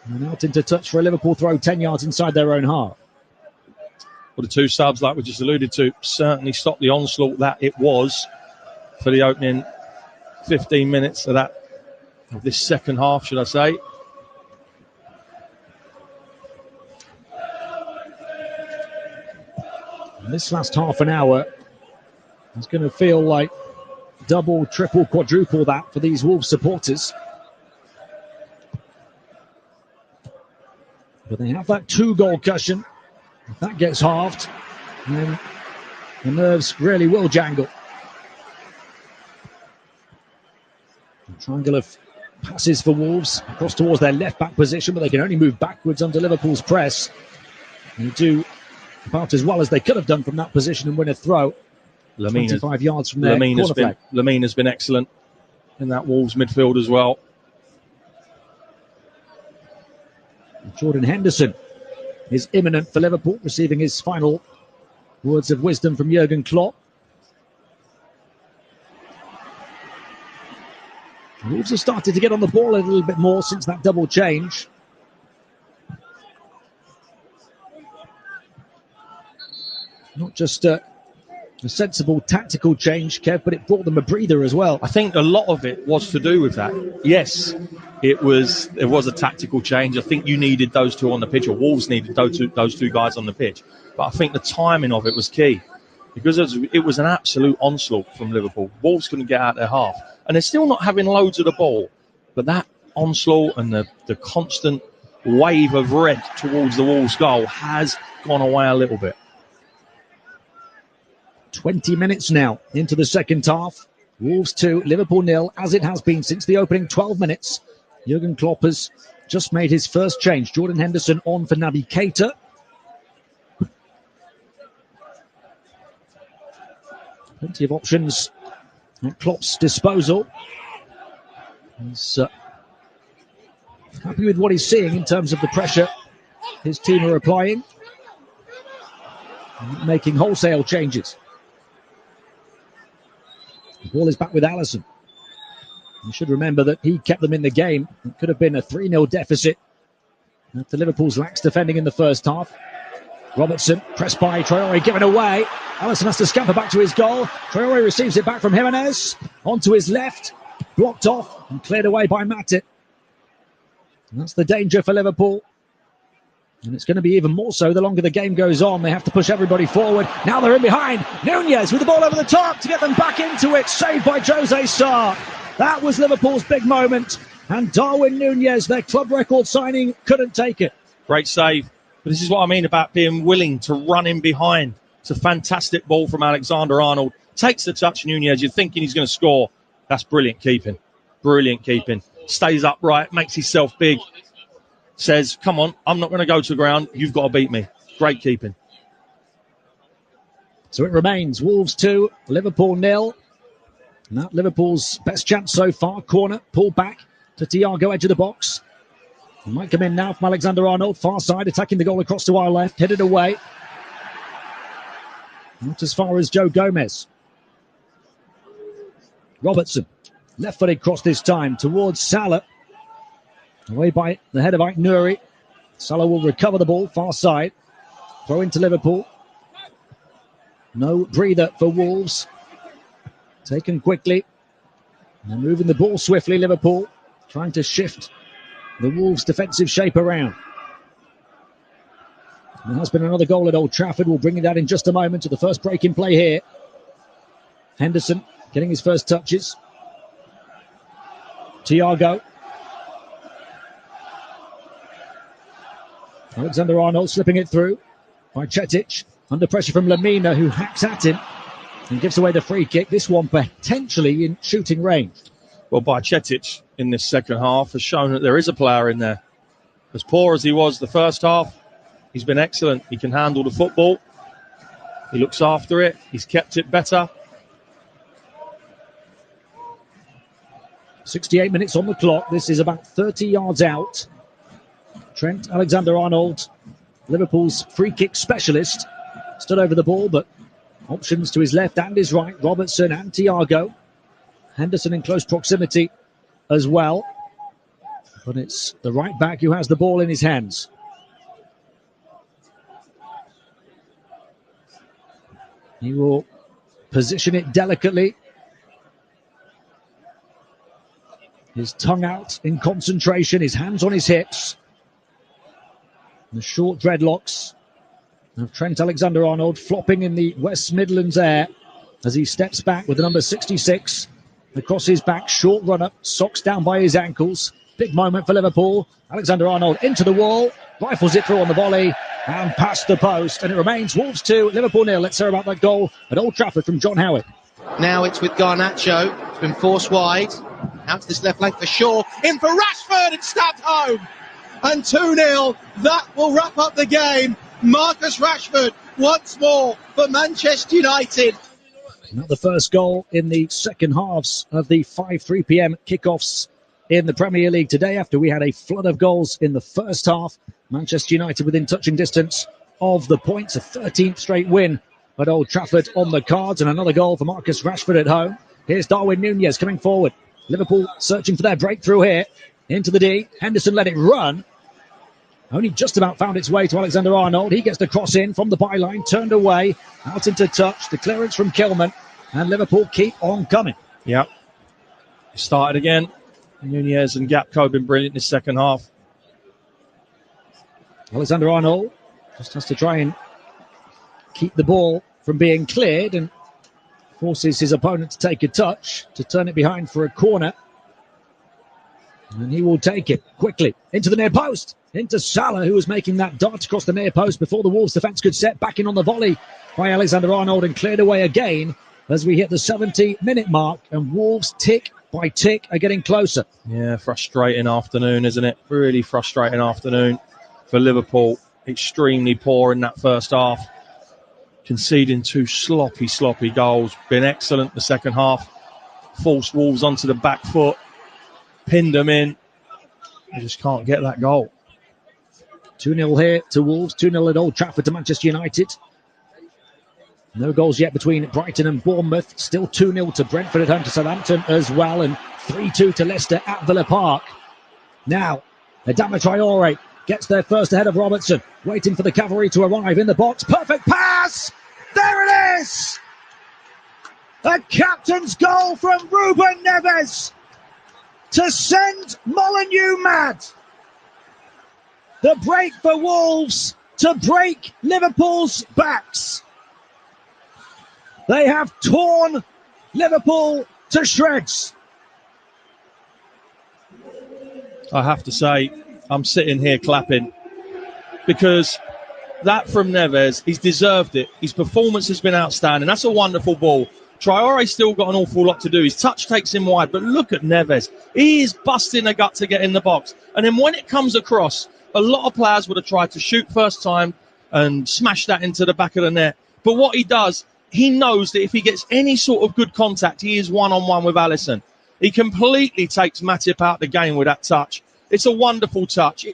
And out into touch for a Liverpool throw 10 yards inside their own half. Well, the 2 subs, like we just alluded to, certainly stopped the onslaught that it was for the opening 15 minutes of this second half, should I say. And this last half an hour is going to feel like double, triple, quadruple that for these Wolves supporters. But they have that 2-goal cushion. If that gets halved, then the nerves really will jangle. A triangle of passes for Wolves across towards their left-back position, but they can only move backwards under Liverpool's press. They do about as well as they could have done from that position and win a throw. 25 yards from there. Lamine has been excellent in that Wolves midfield as well. Jordan Henderson is imminent for Liverpool, receiving his final words of wisdom from Jurgen Klopp. Wolves have started to get on the ball a little bit more since that double change. Not just a sensible tactical change, Kev, but it brought them a breather as well. I think a lot of it was to do with that. Yes, it was a tactical change. I think you needed those 2 on the pitch, or Wolves needed those two guys on the pitch. But I think the timing of it was key, because it was an absolute onslaught from Liverpool. Wolves couldn't get out their half, and they're still not having loads of the ball. But that onslaught and the constant wave of red towards the Wolves goal has gone away a little bit. 20 minutes now into the second half. Wolves 2, Liverpool 0, as it has been since the opening 12 minutes. Jurgen Klopp has just made his first change. Jordan Henderson on for Naby Keita. Plenty of options at Klopp's disposal. He's happy with what he's seeing in terms of the pressure his team are applying. Making wholesale changes. The ball is back with Alisson. You should remember that he kept them in the game. It could have been a 3-0 deficit after Liverpool's lax defending in the first half. Robertson, pressed by Traore, given away. Alisson has to scamper back to his goal. Traore receives it back from Jimenez. Onto his left. Blocked off and cleared away by Matip. And that's the danger for Liverpool. And it's going to be even more so the longer the game goes on. They have to push everybody forward. Now they're in behind. Nunez with the ball over the top to get them back into it. Saved by Jose Sarr. That was Liverpool's big moment. And Darwin Nunez, their club record signing, couldn't take it. Great save. But this is what I mean about being willing to run in behind. It's a fantastic ball from Alexander-Arnold. Takes the touch, Nunez. You're thinking he's going to score. That's brilliant keeping. Brilliant keeping. Stays upright, makes himself big. Says, come on, I'm not going to go to the ground. You've got to beat me. Great keeping. So it remains Wolves 2, Liverpool 0. And that Liverpool's best chance so far. Corner, pulled back to Thiago, edge of the box. He might come in now from Alexander-Arnold. Far side, attacking the goal across to our left. Headed away. Not as far as Joe Gomez. Robertson, left-footed cross this time towards Salah. Away by the head of Ike Nuri. Salah will recover the ball, far side. Throw into Liverpool. No breather for Wolves. Taken quickly. And moving the ball swiftly, Liverpool. Trying to shift the Wolves' defensive shape around. There has been another goal at Old Trafford. We'll bring you that in just a moment to the first break in play here. Henderson getting his first touches. Thiago. Alexander-Arnold slipping it through by Cetic. Under pressure from Lamina, who hacks at him and gives away the free kick. This one potentially in shooting range. Well, by Cetic in this second half has shown that there is a player in there. As poor as he was the first half, he's been excellent. He can handle the football. He looks after it. He's kept it better. 68 minutes on the clock. This is about 30 yards out. Trent Alexander-Arnold, Liverpool's free kick specialist, stood over the ball, but options to his left and his right. Robertson and Thiago. Henderson in close proximity as well. But it's the right back who has the ball in his hands. He will position it delicately. His tongue out in concentration, his hands on his hips. The short dreadlocks of Trent Alexander-Arnold flopping in the West Midlands air as he steps back with the number 66 across his back. Short run-up, socks down by his ankles. Big moment for Liverpool. Alexander-Arnold into the wall, rifles it through on the volley and past the post. And it remains Wolves 2, Liverpool 0. Let's hear about that goal at Old Trafford from John Howard. Now it's with Garnacho. It's been forced wide. Out to this left flank for Shaw. In for Rashford and stabbed home. And 2-0. That will wrap up the game. Marcus Rashford once more for Manchester United. Not the first goal in the second halves of the 5-3 p.m. kickoffs in the Premier League today after we had a flood of goals in the first half. Manchester United within touching distance of the points. A 13th straight win at Old Trafford on the cards, and another goal for Marcus Rashford at home. Here's Darwin Nunez coming forward. Liverpool searching for their breakthrough here. Into the D. Henderson let it run. Only just about found its way to Alexander-Arnold. He gets the cross in from the byline, turned away, out into touch. The clearance from Kilman, and Liverpool keep on coming. Yep. Started again. Nunez and Gakpo have been brilliant this second half. Alexander-Arnold just has to try and keep the ball from being cleared and forces his opponent to take a touch to turn it behind for a corner. And he will take it quickly into the near post. into Salah, who was making that dart across the near post before the Wolves defence could set. Back in on the volley by Alexander-Arnold and cleared away again as we hit the 70-minute mark, and Wolves tick by tick are getting closer. Yeah, frustrating afternoon, isn't it? Really frustrating afternoon for Liverpool. Extremely poor in that first half. Conceding 2 sloppy goals. Been excellent the second half. Forced Wolves onto the back foot. Pinned them in. They just can't get that goal. 2-0 here to Wolves. 2-0 at Old Trafford to Manchester United. No goals yet between Brighton and Bournemouth. Still 2-0 to Brentford at home to Southampton as well. And 3-2 to Leicester at Villa Park. Now, Adama Traore gets there first ahead of Robertson. Waiting for the cavalry to arrive in the box. Perfect pass! There it is! A captain's goal from Ruben Neves to send Molineux mad. The break for Wolves to break Liverpool's backs. They have torn Liverpool to shreds. I have to say, I'm sitting here clapping because that from Neves, he's deserved it. His performance has been outstanding. That's a wonderful ball. Traore's still got an awful lot to do. His touch takes him wide, but look at Neves. He is busting a gut to get in the box. And then when it comes across, a lot of players would have tried to shoot first time and smash that into the back of the net. But what he does, he knows that if he gets any sort of good contact, he is one-on-one with Alisson. He completely takes Matip out the game with that touch. It's a wonderful touch.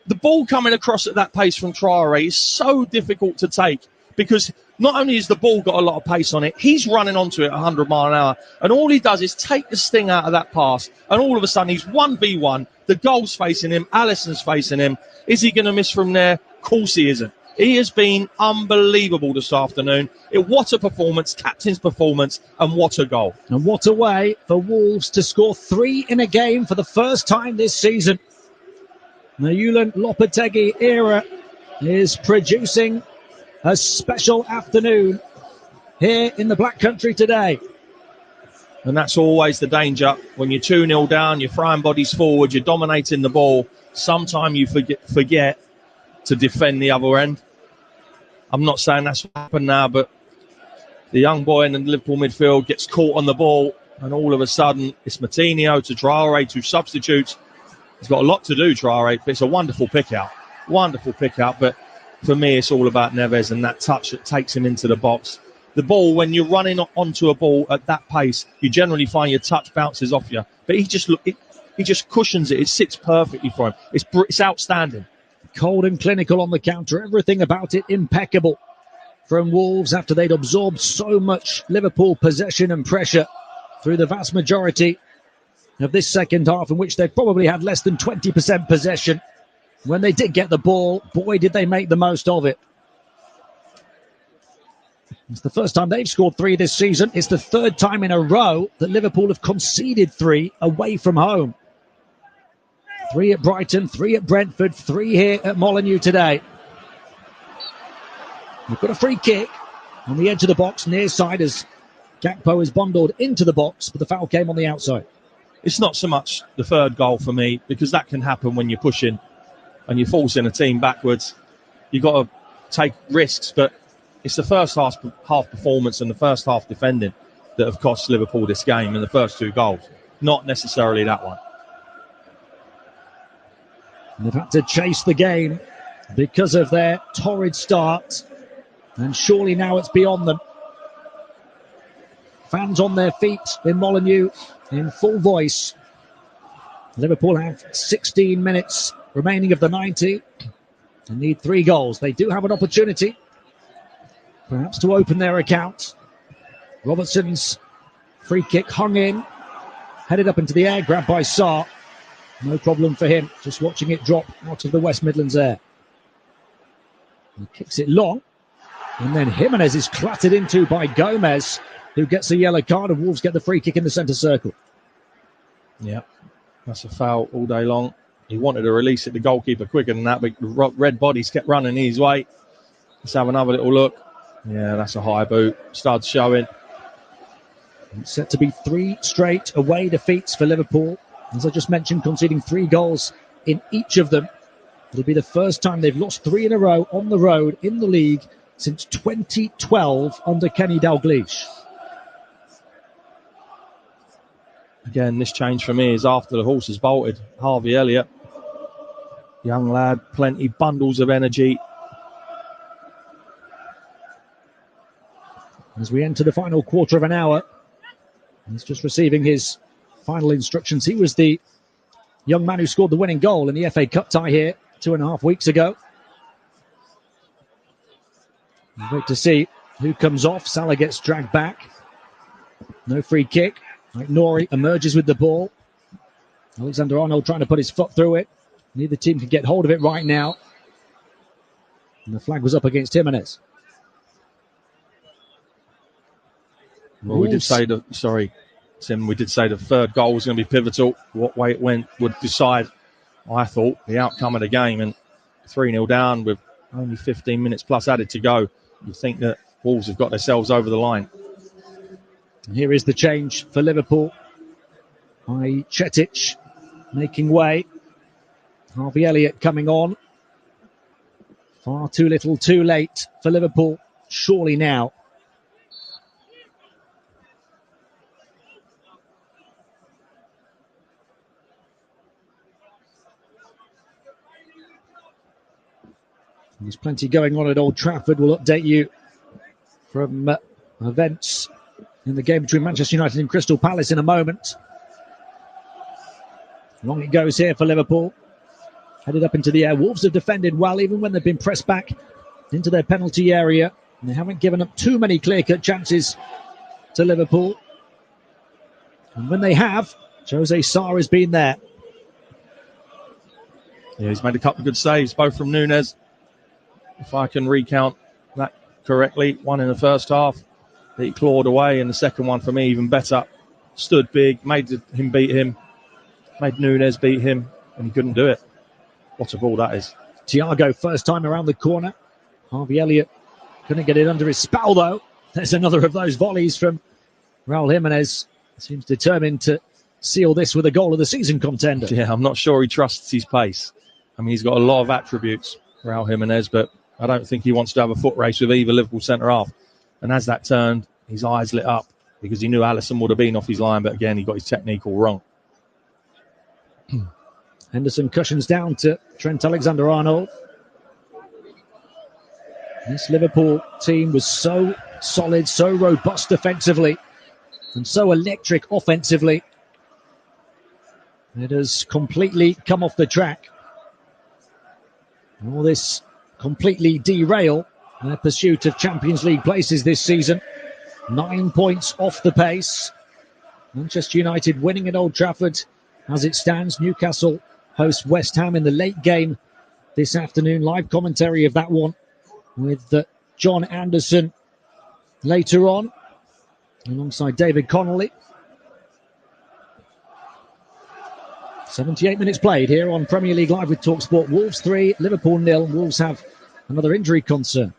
The ball coming across at that pace from Traore is so difficult to take because not only has the ball got a lot of pace on it, he's running onto it 100 mile an hour. And all he does is take the sting out of that pass. And all of a sudden, he's 1v1. The goal's facing him. Alisson's facing him. Is he going to miss from there? Of course he isn't. He has been unbelievable this afternoon. What a performance, captain's performance, and what a goal. And what a way for Wolves to score 3 in a game for the first time this season. The Julen Lopetegui era is producing a special afternoon here in the Black Country today. And that's always the danger. When you're 2-0 down, you're throwing bodies forward, you're dominating the ball. Sometimes you forget to defend the other end. I'm not saying that's what happened now, but the young boy in the Liverpool midfield gets caught on the ball, and all of a sudden it's Moutinho to Traore, 2 substitutes. He's got a lot to do, Traore, but it's a wonderful pick-out. Wonderful pick-out, but for me, it's all about Neves and that touch that takes him into the box. The ball, when you're running onto a ball at that pace, you generally find your touch bounces off you. But he just cushions it. It sits perfectly for him. It's outstanding. Cold and clinical on the counter. Everything about it impeccable from Wolves after they'd absorbed so much Liverpool possession and pressure through the vast majority of this second half, in which they probably had less than 20% possession. When they did get the ball, boy, did they make the most of it. It's the first time they've scored 3 this season. It's the 3rd time in a row that Liverpool have conceded 3 away from home. 3 at Brighton, 3 at Brentford, 3 here at Molineux today. We've got a free kick on the edge of the box, near side, as Gakpo is bundled into the box, but the foul came on the outside. It's not so much the 3rd goal for me, because that can happen when you're pushing and you're forcing a team backwards. You've got to take risks, but it's the first half performance and the first half defending that have cost Liverpool this game, and the first 2 goals, not necessarily that one. And they've had to chase the game because of their torrid start, and surely now it's beyond them. Fans on their feet in Molineux in full voice. Liverpool have 16 minutes remaining of the 90 and need 3 goals. They do have an opportunity, perhaps, to open their account. Robertson's free kick hung in, headed up into the air, grabbed by Sarr. No problem for him, just watching it drop out of the West Midlands air. He kicks it long, and then Jimenez is clattered into by Gomez, who gets a yellow card, and Wolves get the free kick in the centre circle. Yeah, that's a foul all day long. He wanted to release it, the goalkeeper, quicker than that, but the red bodies kept running his way. Let's have another little look. Yeah, that's a high boot. Studs showing. It's set to be 3 straight away defeats for Liverpool. As I just mentioned, conceding 3 goals in each of them. It'll be the first time they've lost 3 in a row on the road in the league since 2012 under Kenny Dalglish. Again, this change for me is after the horse has bolted. Harvey Elliott, young lad, plenty bundles of energy. As we enter the final quarter of an hour, he's just receiving his final instructions. He was the young man who scored the winning goal in the FA Cup tie here 2.5 weeks ago. Wait to see who comes off. Salah gets dragged back. No free kick. Nori emerges with the ball. Alexander-Arnold trying to put his foot through it. Neither team can get hold of it right now. And the flag was up against Jimenez. Well, we did say Tim, we did say the third goal was going to be pivotal. What way it went would decide, I thought, the outcome of the game. And 3-0 down with only 15 minutes plus added to go. You think that Wolves have got themselves over the line. And here is the change for Liverpool. By Chetic making way. Harvey Elliott coming on. Far too little, too late for Liverpool. Surely now. There's plenty going on at Old Trafford. We'll update you from events in the game between Manchester United and Crystal Palace in a moment. Long it goes here for Liverpool. Headed up into the air. Wolves have defended well, even when they've been pressed back into their penalty area. And they haven't given up too many clear-cut chances to Liverpool. And when they have, Jose Sarr has been there. Yeah, he's made a couple of good saves, both from Núñez. If I can recount that correctly, one in the first half that he clawed away, and the second one for me even better. Stood big, made him beat him, made Núñez beat him, and he couldn't do it. What a ball that is. Thiago first time around the corner. Harvey Elliott couldn't get it under his spell though. There's another of those volleys from Raul Jimenez. Seems determined to seal this with a goal of the season contender. Yeah, I'm not sure he trusts his pace. I mean, he's got a lot of attributes, Raul Jimenez, but I don't think he wants to have a foot race with either Liverpool centre-half. And as that turned, his eyes lit up because he knew Alisson would have been off his line, but again, he got his technique all wrong. Henderson cushions down to Trent Alexander-Arnold. This Liverpool team was so solid, so robust defensively, and so electric offensively. It has completely come off the track. All this completely derail their pursuit of Champions League places this season. 9 points off the pace. Manchester United winning at Old Trafford as it stands. Newcastle host West Ham in the late game this afternoon. Live commentary of that one with John Anderson later on alongside David Connolly. 78 minutes played here on Premier League Live with TalkSport. Wolves 3, Liverpool 0. Wolves have another injury concern.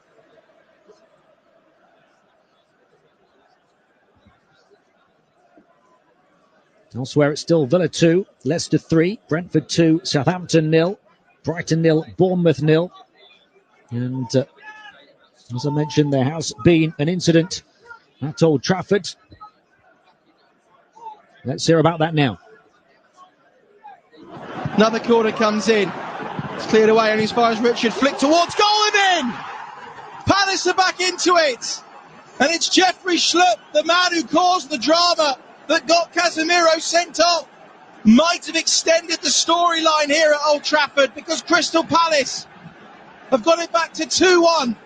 Elsewhere, it's still Villa 2, Leicester 3, Brentford 2, Southampton 0, Brighton 0, Bournemouth 0. And as I mentioned, there has been an incident at Old Trafford. Let's hear about that now. Another corner comes in. It's cleared away only as far as Richard. Flick towards goal and in! Palace are back into it. And it's Jeffrey Schlupp, the man who caused the drama that got Casemiro sent off. Might have extended the storyline here at Old Trafford because Crystal Palace have got it back to 2-1.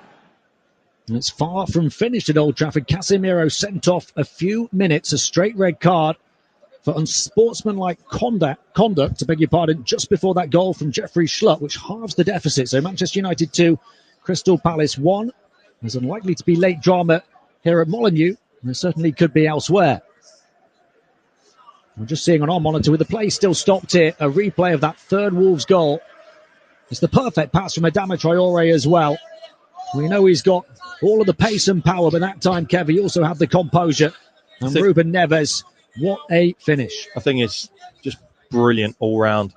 It's far from finished at Old Trafford. Casemiro sent off a few minutes, a straight red card for unsportsmanlike conduct, to beg your pardon, just before that goal from Jeffrey Schlupp, which halves the deficit. So Manchester United 2, Crystal Palace 1. There's unlikely to be late drama here at Molineux, and there certainly could be elsewhere. I'm just seeing on our monitor with the play still stopped here, a replay of that third Wolves goal. It's the perfect pass from Adama Traore as well. We know he's got all of the pace and power, but that time, Kev, he also had the composure. And Ruben Neves, what a finish. I think it's just brilliant all round.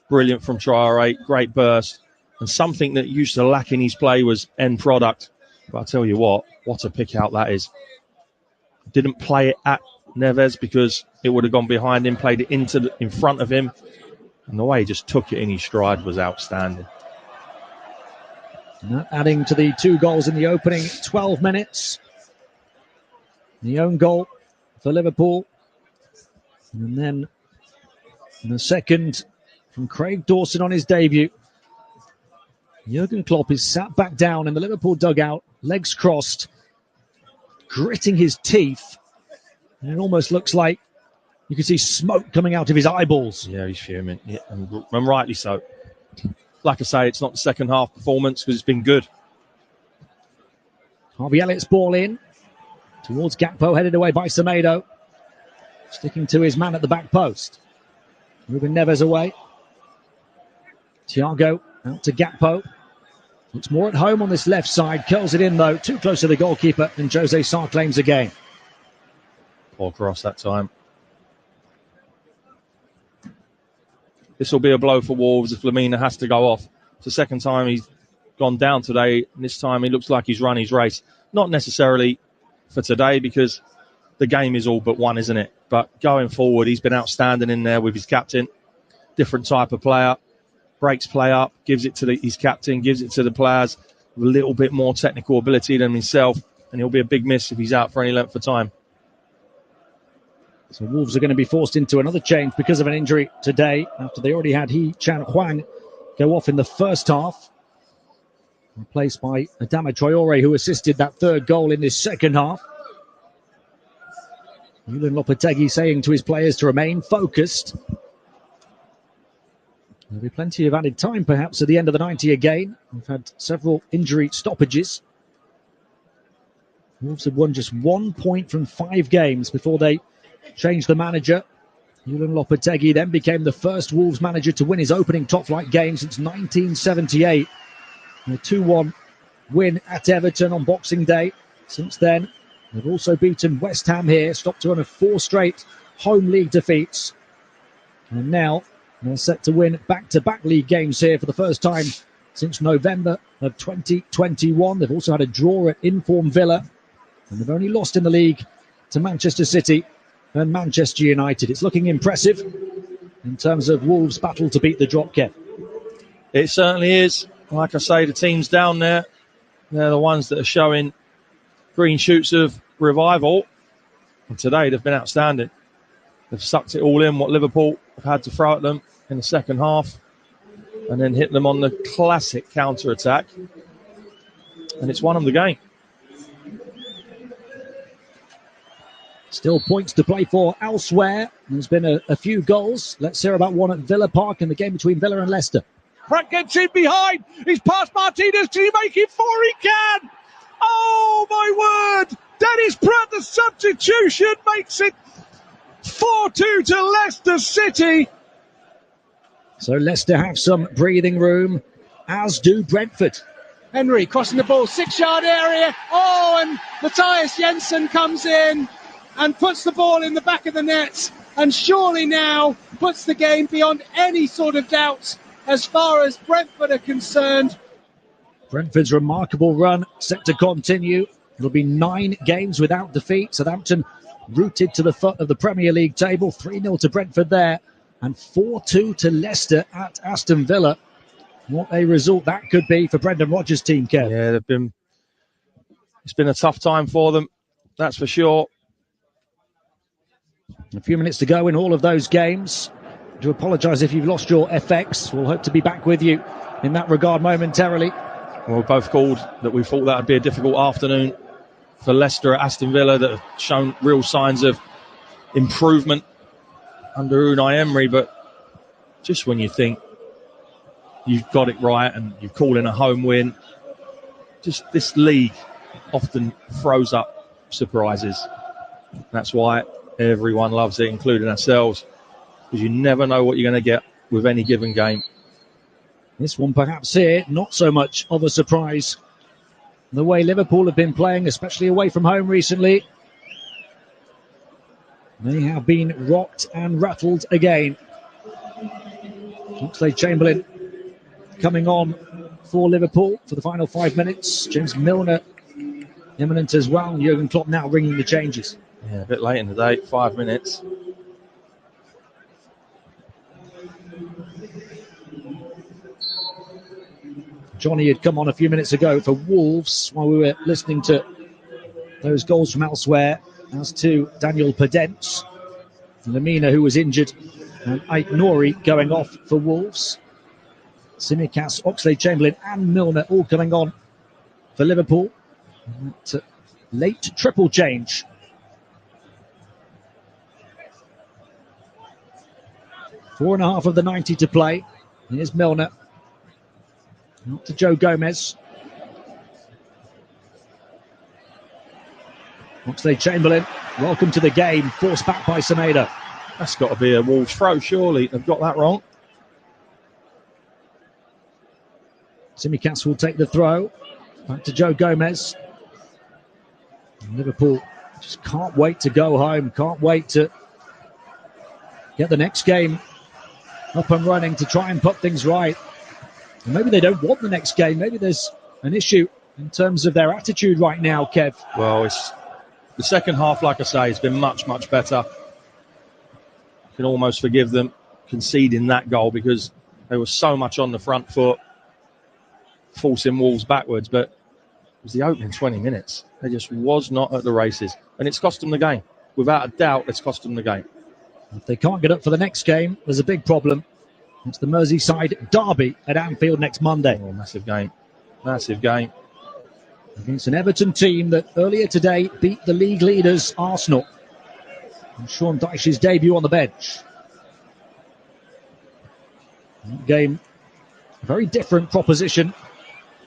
Brilliant from Traore, great burst. And something that used to lack in his play was end product. But I tell you what a pick out that is. Didn't play it at Neves because it would have gone behind him, played it in front of him. And the way he just took it in his stride was outstanding. And that adding to the 2 goals in the opening 12 minutes. The own goal for Liverpool. And then in the second from Craig Dawson on his debut. Jurgen Klopp is sat back down in the Liverpool dugout, legs crossed, gritting his teeth. And it almost looks like you can see smoke coming out of his eyeballs. Yeah, he's fuming. Yeah, and rightly so. Like I say, it's not the second half performance because it's been good. Harvey Elliott's ball in towards Gakpo, headed away by Semedo. Sticking to his man at the back post. Ruben Neves away. Thiago out to Gakpo. Looks more at home on this left side. Curls it in though. Too close to the goalkeeper. And Jose Sarr claims again. Poor cross that time. This will be a blow for Wolves if Lamina has to go off. It's the second time he's gone down today. And this time he looks like he's run his race. Not necessarily for today because the game is all but won, isn't it? But going forward, he's been outstanding in there with his captain. Different type of player. Breaks play up, gives it to his captain, gives it to the players with a little bit more technical ability than himself. And he'll be a big miss if he's out for any length of time. So Wolves are going to be forced into another change because of an injury today after they already had Chan Huang go off in the first half. Replaced by Adama Traore, who assisted that third goal in this second half. Julian Lopetegui saying to his players to remain focused. There'll be plenty of added time perhaps at the end of the 90 again. We've had several injury stoppages. Wolves had won just 1 point from 5 games before they changed the manager. Julian Lopetegui then became the first Wolves manager to win his opening top-flight game since 1978. A 2-1 win at Everton on Boxing Day. Since then, they've also beaten West Ham here, stopped to run of 4 straight home league defeats. And now they're set to win back-to-back league games here for the first time since November of 2021. They've also had a draw at Inform Villa. And they've only lost in the league to Manchester City and Manchester United. It's looking impressive in terms of Wolves' battle to beat the drop, Kev. It certainly is. Like I say, the teams down there, they're the ones that are showing green shoots of revival. And today they've been outstanding. They've sucked it all in, what Liverpool have had to throw at them in the second half, and then hit them on the classic counter-attack. And it's won them the game. Still points to play for elsewhere. There's been a few goals. Let's hear about one at Villa Park in the game between Villa and Leicester. Frank gets in behind. He's past Martinez. Can he make it 4? He can. Oh, my word. Dennis Pratt, the substitution, makes it 4-2 to Leicester City. So Leicester have some breathing room, as do Brentford. Henry crossing the ball, 6-yard area. Oh, and Matthias Jensen comes in and puts the ball in the back of the net. And surely now puts the game beyond any sort of doubt as far as Brentford are concerned. Brentford's remarkable run set to continue. It'll be 9 games without defeat. Southampton rooted to the foot of the Premier League table. 3-0 to Brentford there. And 4-2 to Leicester at Aston Villa. What a result that could be for Brendan Rodgers' team, Kev. Yeah, it's been a tough time for them, that's for sure. A few minutes to go in all of those games. I do apologise if you've lost your FX. We'll hope to be back with you in that regard momentarily. Well, we both called that we thought that would be a difficult afternoon for Leicester at Aston Villa, that have shown real signs of improvement under Unai Emery. But just when you think you've got it right and you're calling a home win, just this league often throws up surprises. That's why everyone loves it, including ourselves, because you never know what you're going to get with any given game. This one perhaps here, not so much of a surprise. The way Liverpool have been playing, especially away from home recently. They have been rocked and rattled again. Oxlade-Chamberlain coming on for Liverpool for the final 5 minutes. James Milner imminent as well. Jurgen Klopp now ringing the changes. Yeah, a bit late in the day, 5 minutes. Johnny had come on a few minutes ago for Wolves while we were listening to those goals from elsewhere. As to Daniel Podence, Lamina, who was injured, and Ait Nouri going off for Wolves. Tsimikas, Oxlade-Chamberlain and Milner all coming on for Liverpool. Late triple change. Four and a half of the 90 to play. Here's Milner. Not to Joe Gomez. Oxlade-Chamberlain, welcome to the game. Forced back by Semedo. That's got to be a Wolves throw, surely. They've got that wrong. Tsimikas will take the throw. Back to Joe Gomez. And Liverpool just can't wait to go home. Can't wait to get the next game up and running to try and put things right. And maybe they don't want the next game. Maybe there's an issue in terms of their attitude right now, Kev. Well, it's the second half, like I say, has been much, much better. You can almost forgive them conceding that goal because they were so much on the front foot, forcing Wolves backwards. But it was the opening 20 minutes. They just was not at the races. And it's cost them the game. Without a doubt, it's cost them the game. If they can't get up for the next game, there's a big problem. It's the Merseyside derby at Anfield next Monday. Oh, massive game. Massive game. Against an Everton team that earlier today beat the league leaders Arsenal. And Sean Dyche's debut on the bench. Game, a very different proposition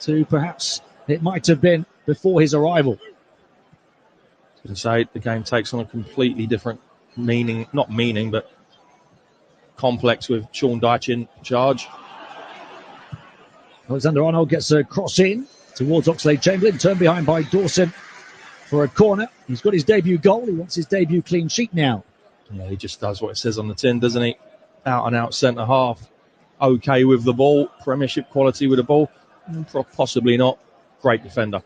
to perhaps it might have been before his arrival. I was going to say, the game takes on a completely different meaning, not meaning, but complex with Sean Dyche in charge. Alexander-Arnold gets a cross in towards Oxlade-Chamberlain, turned behind by Dawson for a corner. He's got his debut goal. He wants his debut clean sheet now. Yeah, he just does what it says on the tin, doesn't he? Out and out centre half. Okay with the ball. Premiership quality with the ball. Possibly not. Great defender.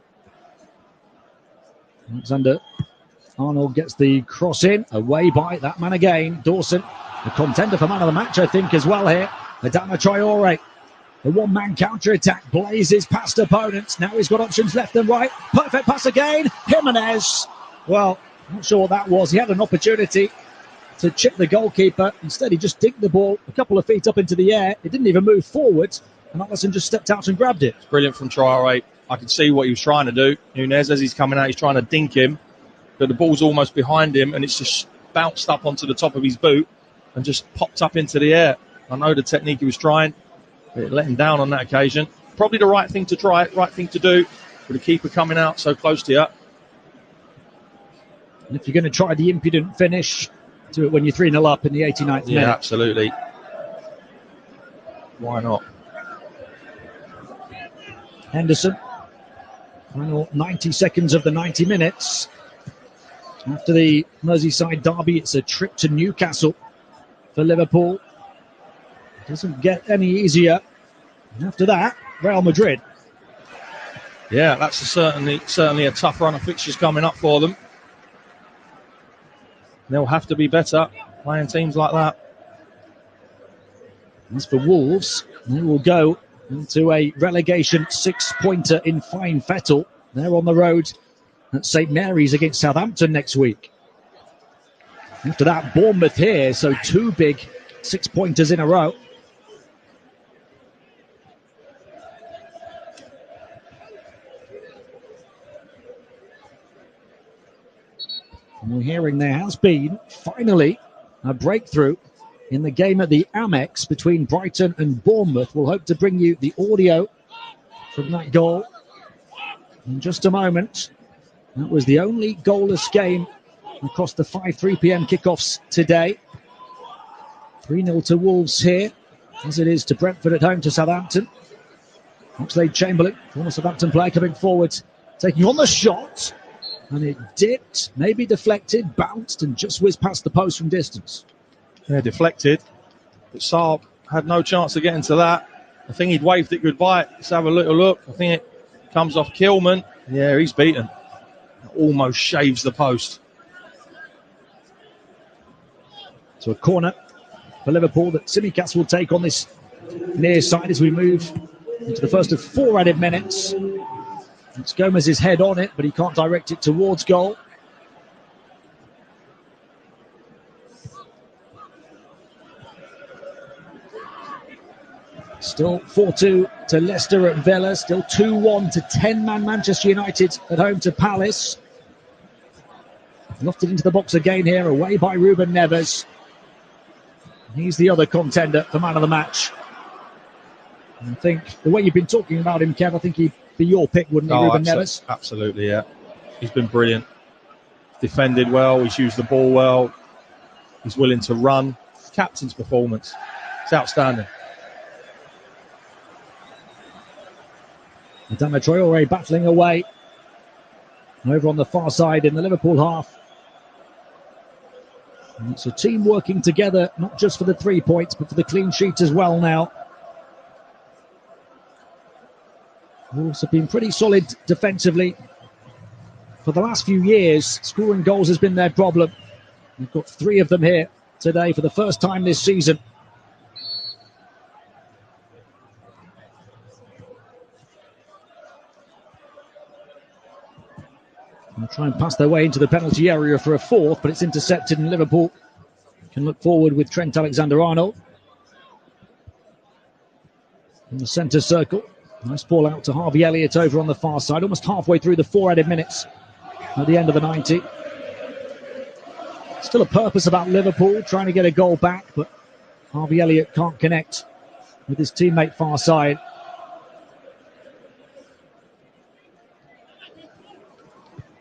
Alexander-Arnold gets the cross in. Away by that man again. Dawson, the contender for man of the match, I think, as well here. Adama Traore. The one-man counter-attack blazes past opponents. Now he's got options left and right. Perfect pass again. Jimenez. Well, not sure what that was. He had an opportunity to chip the goalkeeper. Instead, he just dinked the ball a couple of feet up into the air. It didn't even move forward. And Alisson just stepped out and grabbed it. It's brilliant from Traore. I could see what he was trying to do. Nunez, as he's coming out, he's trying to dink him. But the ball's almost behind him, and it's just bounced up onto the top of his boot and just popped up into the air. I know the technique he was trying. It let him down on that occasion. Probably the right thing to try, right thing to do, with the keeper coming out so close to you. And if you're going to try the impudent finish, do it when you're 3-0 up in the 89th minute. Yeah, absolutely. Why not? Henderson. Final 90 seconds of the 90 minutes. After the Merseyside derby, it's a trip to Newcastle for Liverpool. Doesn't get any easier. And after that, Real Madrid. Yeah, that's certainly a tough run of fixtures coming up for them. They'll have to be better playing teams like that. As for Wolves, they will go into a relegation 6-pointer in Fine Fettle. They're on the road at St Mary's against Southampton next week. After that, Bournemouth here, so 2 big 6-pointers in a row. And we're hearing there has been, finally, a breakthrough in the game at the Amex between Brighton and Bournemouth. We'll hope to bring you the audio from that goal in just a moment. That was the only goalless game across the 5:03 p.m. kickoffs today. 3-0 to Wolves here, as it is to Brentford at home to Southampton. Oxlade-Chamberlain, former Southampton player, coming forward, taking on the shot. And it dipped, maybe deflected, bounced, and just whizzed past the post from distance. Yeah, deflected. But Saab had no chance of getting to that. I think he'd waved it goodbye. Let's have a little look. I think it comes off Kilman. Yeah, he's beaten. Almost shaves the post. So a corner for Liverpool that Tsimikas will take on this near side as we move into the first of 4 added minutes. It's Gomez's head on it, but he can't direct it towards goal. Still 4-2 to Leicester at Villa. Still 2-1 to 10-man Manchester United at home to Palace. Lofted into the box again here, away by Ruben Neves. He's the other contender for man of the match. And I think the way you've been talking about him, Kev, I think he'd be your pick, wouldn't he, Ruben Neves? Absolutely, yeah. He's been brilliant. Defended well, he's used the ball well. He's willing to run. Captain's performance. It's outstanding. Adama Traore battling away. Over on the far side in the Liverpool half. And it's a team working together, not just for the 3 points, but for the clean sheet as well now. Wolves have been pretty solid defensively. For the last few years, scoring goals has been their problem. They've got 3 of them here today for the first time this season. They'll try and pass their way into the penalty area for a 4th, but it's intercepted and Liverpool can look forward with Trent Alexander-Arnold in the centre circle. Nice ball out to Harvey Elliott over on the far side, almost halfway through the 4 added minutes at the end of the 90. Still a purpose about Liverpool, trying to get a goal back, but Harvey Elliott can't connect with his teammate far side.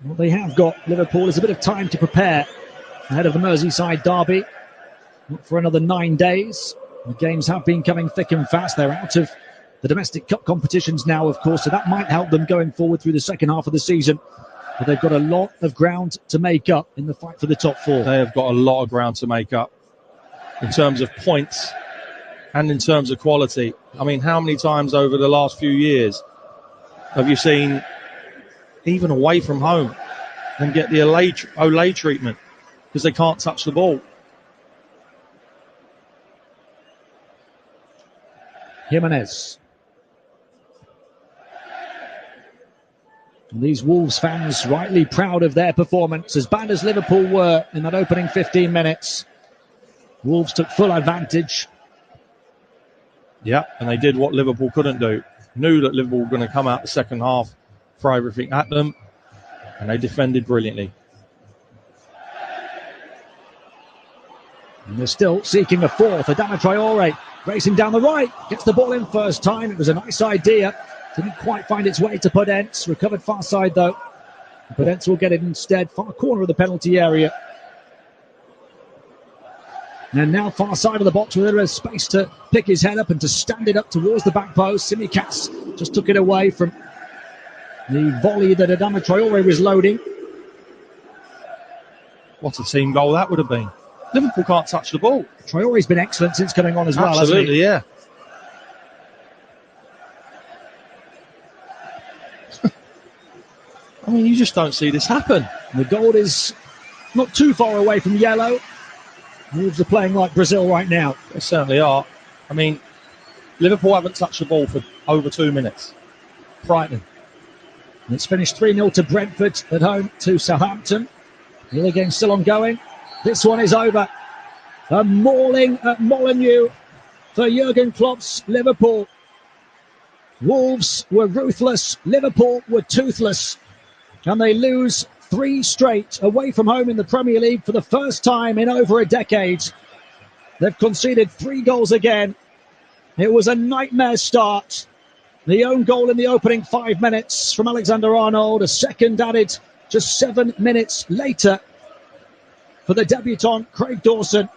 What they have got, Liverpool, is a bit of time to prepare ahead of the Merseyside derby. Not for another 9 days. The games have been coming thick and fast. They're out of the domestic cup competitions now, of course, so that might help them going forward through the second half of the season. But they've got a lot of ground to make up in the fight for the top 4. They have got a lot of ground to make up in terms of points and in terms of quality. I mean, how many times over the last few years have you seen, even away from home, and get the Olay treatment because they can't touch the ball? Jimenez. And these Wolves fans rightly proud of their performance, as bad as Liverpool were in that opening 15 minutes. Wolves took full advantage. Yeah, and they did what Liverpool couldn't do. Knew that Liverpool were going to come out the second half, throw everything at them, and they defended brilliantly. And they're still seeking a 4th. Adama Traore racing down the right, gets the ball in first time. It was a nice idea. Didn't quite find its way to Podence. Recovered far side though. Podence will get it instead. Far corner of the penalty area. And now far side of the box where there is space to pick his head up and to stand it up towards the back post. Tsimikas just took it away from the volley that Adama Traore was loading. What a team goal that would have been. Liverpool can't touch the ball. Traore's been excellent since coming on as well, absolutely, hasn't he? Yeah. I mean, you just don't see this happen. The goal is not too far away from yellow. Wolves are playing like Brazil right now. They certainly are. I mean, Liverpool haven't touched the ball for over 2 minutes. Frightening. And it's finished 3-0 to Brentford at home to Southampton. The other game still ongoing. This one is over. A mauling at Molineux for Jurgen Klopp's Liverpool. Wolves were ruthless. Liverpool were toothless. And they lose 3 straight away from home in the Premier League for the first time in over a decade. They've conceded 3 goals again. It was a nightmare start. The own goal in the opening 5 minutes from Alexander-Arnold. A second added just 7 minutes later for the debutant, Craig Dawson.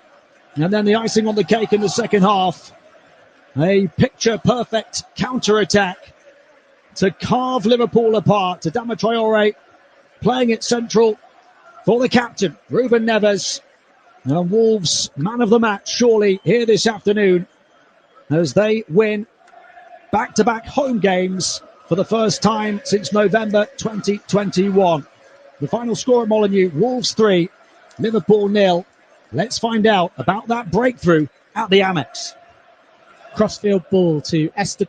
And then the icing on the cake in the second half. A picture-perfect counter-attack to carve Liverpool apart. Adama Traore playing it central for the captain, Ruben Neves. And Wolves, man of the match, surely, here this afternoon, as they win back-to-back home games for the first time since November 2021. The final score at Molineux, Wolves 3, Liverpool 0. Let's find out about that breakthrough at the Amex. Crossfield ball to Esther